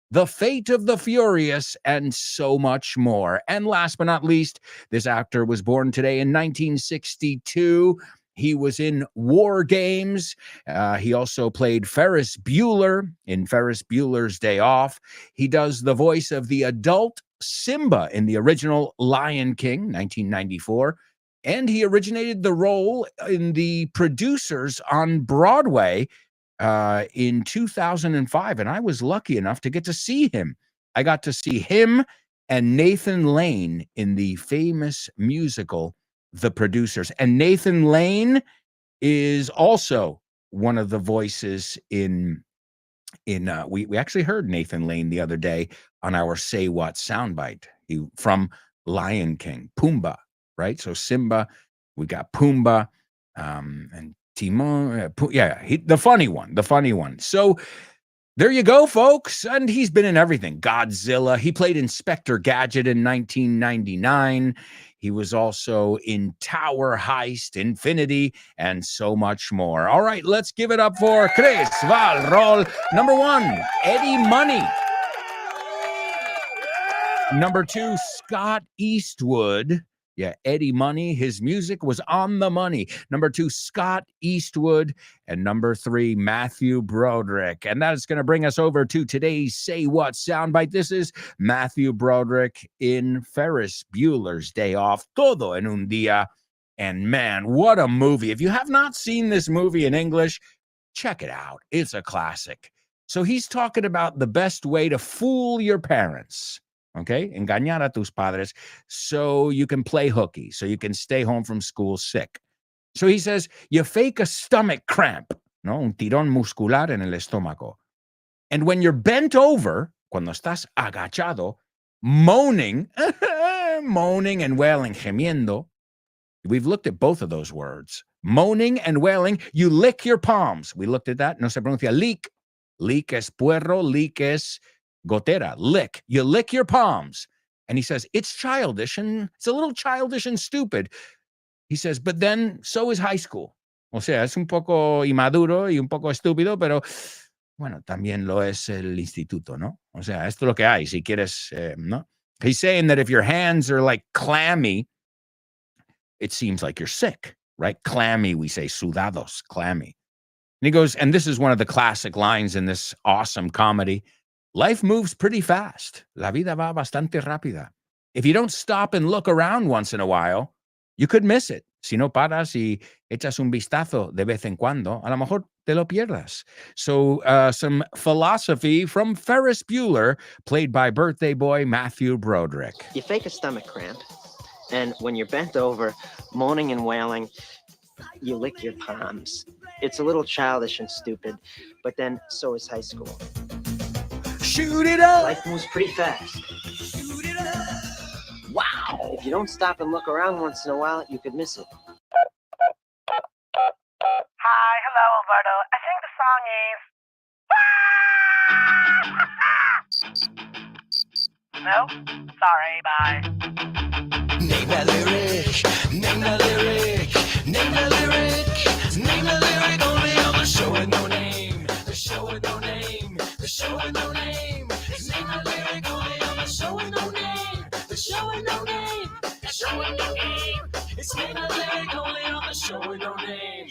The Fate of the Furious, and so much more. And last but not least, this actor was born today in 1962. He was in War Games. He also played Ferris Bueller in Ferris Bueller's Day Off. He does the voice of the adult Simba in the original Lion King, 1994. And he originated the role in The Producers on Broadway in 2005. And I was lucky enough to get to see him. I got to see him and Nathan Lane in the famous musical The Producers. And Nathan Lane is also one of the voices in we actually heard Nathan Lane the other day on our Say What soundbite. He from Lion King, Pumbaa, right? So Simba, we got Pumbaa, and Timon, the funny one. So there you go, folks. And he's been in everything. Godzilla. He played Inspector Gadget in 1999. He was also in Tower Heist, Infinity, and so much more. All right, let's give it up for Chris Valrol. Number one, Eddie Money. Number two, Scott Eastwood. Yeah, Eddie Money. His music was on the money. Number two, Scott Eastwood. And number three, Matthew Broderick. And that is going to bring us over to today's Say What soundbite. This is Matthew Broderick in Ferris Bueller's Day Off. Todo en un día. And man, what a movie. If you have not seen this movie in English, check it out. It's a classic. So he's talking about the best way to fool your parents. Okay, engañar a tus padres so you can play hooky, so you can stay home from school sick. So he says, you fake a stomach cramp, ¿no? Un tirón muscular en el estómago. And when you're bent over, cuando estás agachado, moaning, moaning and wailing, gemiendo, we've looked at both of those words. Moaning and wailing, you lick your palms. We looked at that. No se pronuncia lick. Lick es puerro, lick es gotera, lick. You lick your palms. And he says, it's childish and it's a little childish and stupid. He says, but then so is high school. O sea, es un poco inmaduro y un poco estúpido, pero bueno, también lo es el instituto, ¿no? O sea, esto es lo que hay, si quieres, ¿no? He's saying that if your hands are like clammy, it seems like you're sick, right? Clammy, we say sudados, clammy. And he goes, and this is one of the classic lines in this awesome comedy. Life moves pretty fast. La vida va bastante rápida. If you don't stop and look around once in a while, you could miss it. Si no paras y echas un vistazo de vez en cuando, a lo mejor te lo pierdas. So some philosophy from Ferris Bueller, played by birthday boy Matthew Broderick. You fake a stomach cramp, and when you're bent over, moaning and wailing, you lick your palms. It's a little childish and stupid, but then so is high school. Shoot it up! Life moves pretty fast. Shoot it up! Wow! If you don't stop and look around once in a while, you could miss it. Hi, hello, Alberto. I think the song is... No? Sorry, bye. Name that lyric, name that lyric, name that lyric, name that lyric only on the show with no name, the show with no name, the show with no name, name that lyric only on the show with no name, the show with no name, the show with no name, it's name that lyric only on the show with no name.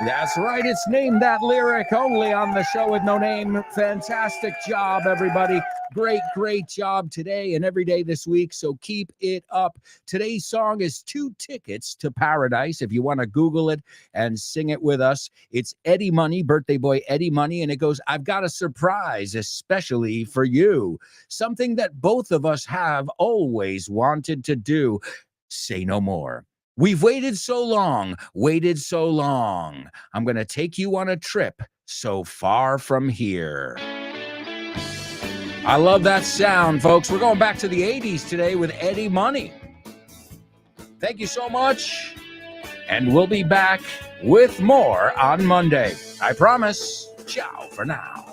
That's right. It's Name That Lyric only on the show with no name. Fantastic job, everybody. Great job today and every day this week. So keep it up. Today's song is 2 Tickets to Paradise. If you want to Google it and sing it with us, it's Eddie Money, birthday boy Eddie Money. And it goes, I've got a surprise, especially for you. Something that both of us have always wanted to do. Say no more. We've waited so long. I'm going to take you on a trip so far from here. I love that sound, folks. We're going back to the 80s today with Eddie Money. Thank you so much. And we'll be back with more on Monday. I promise. Ciao for now.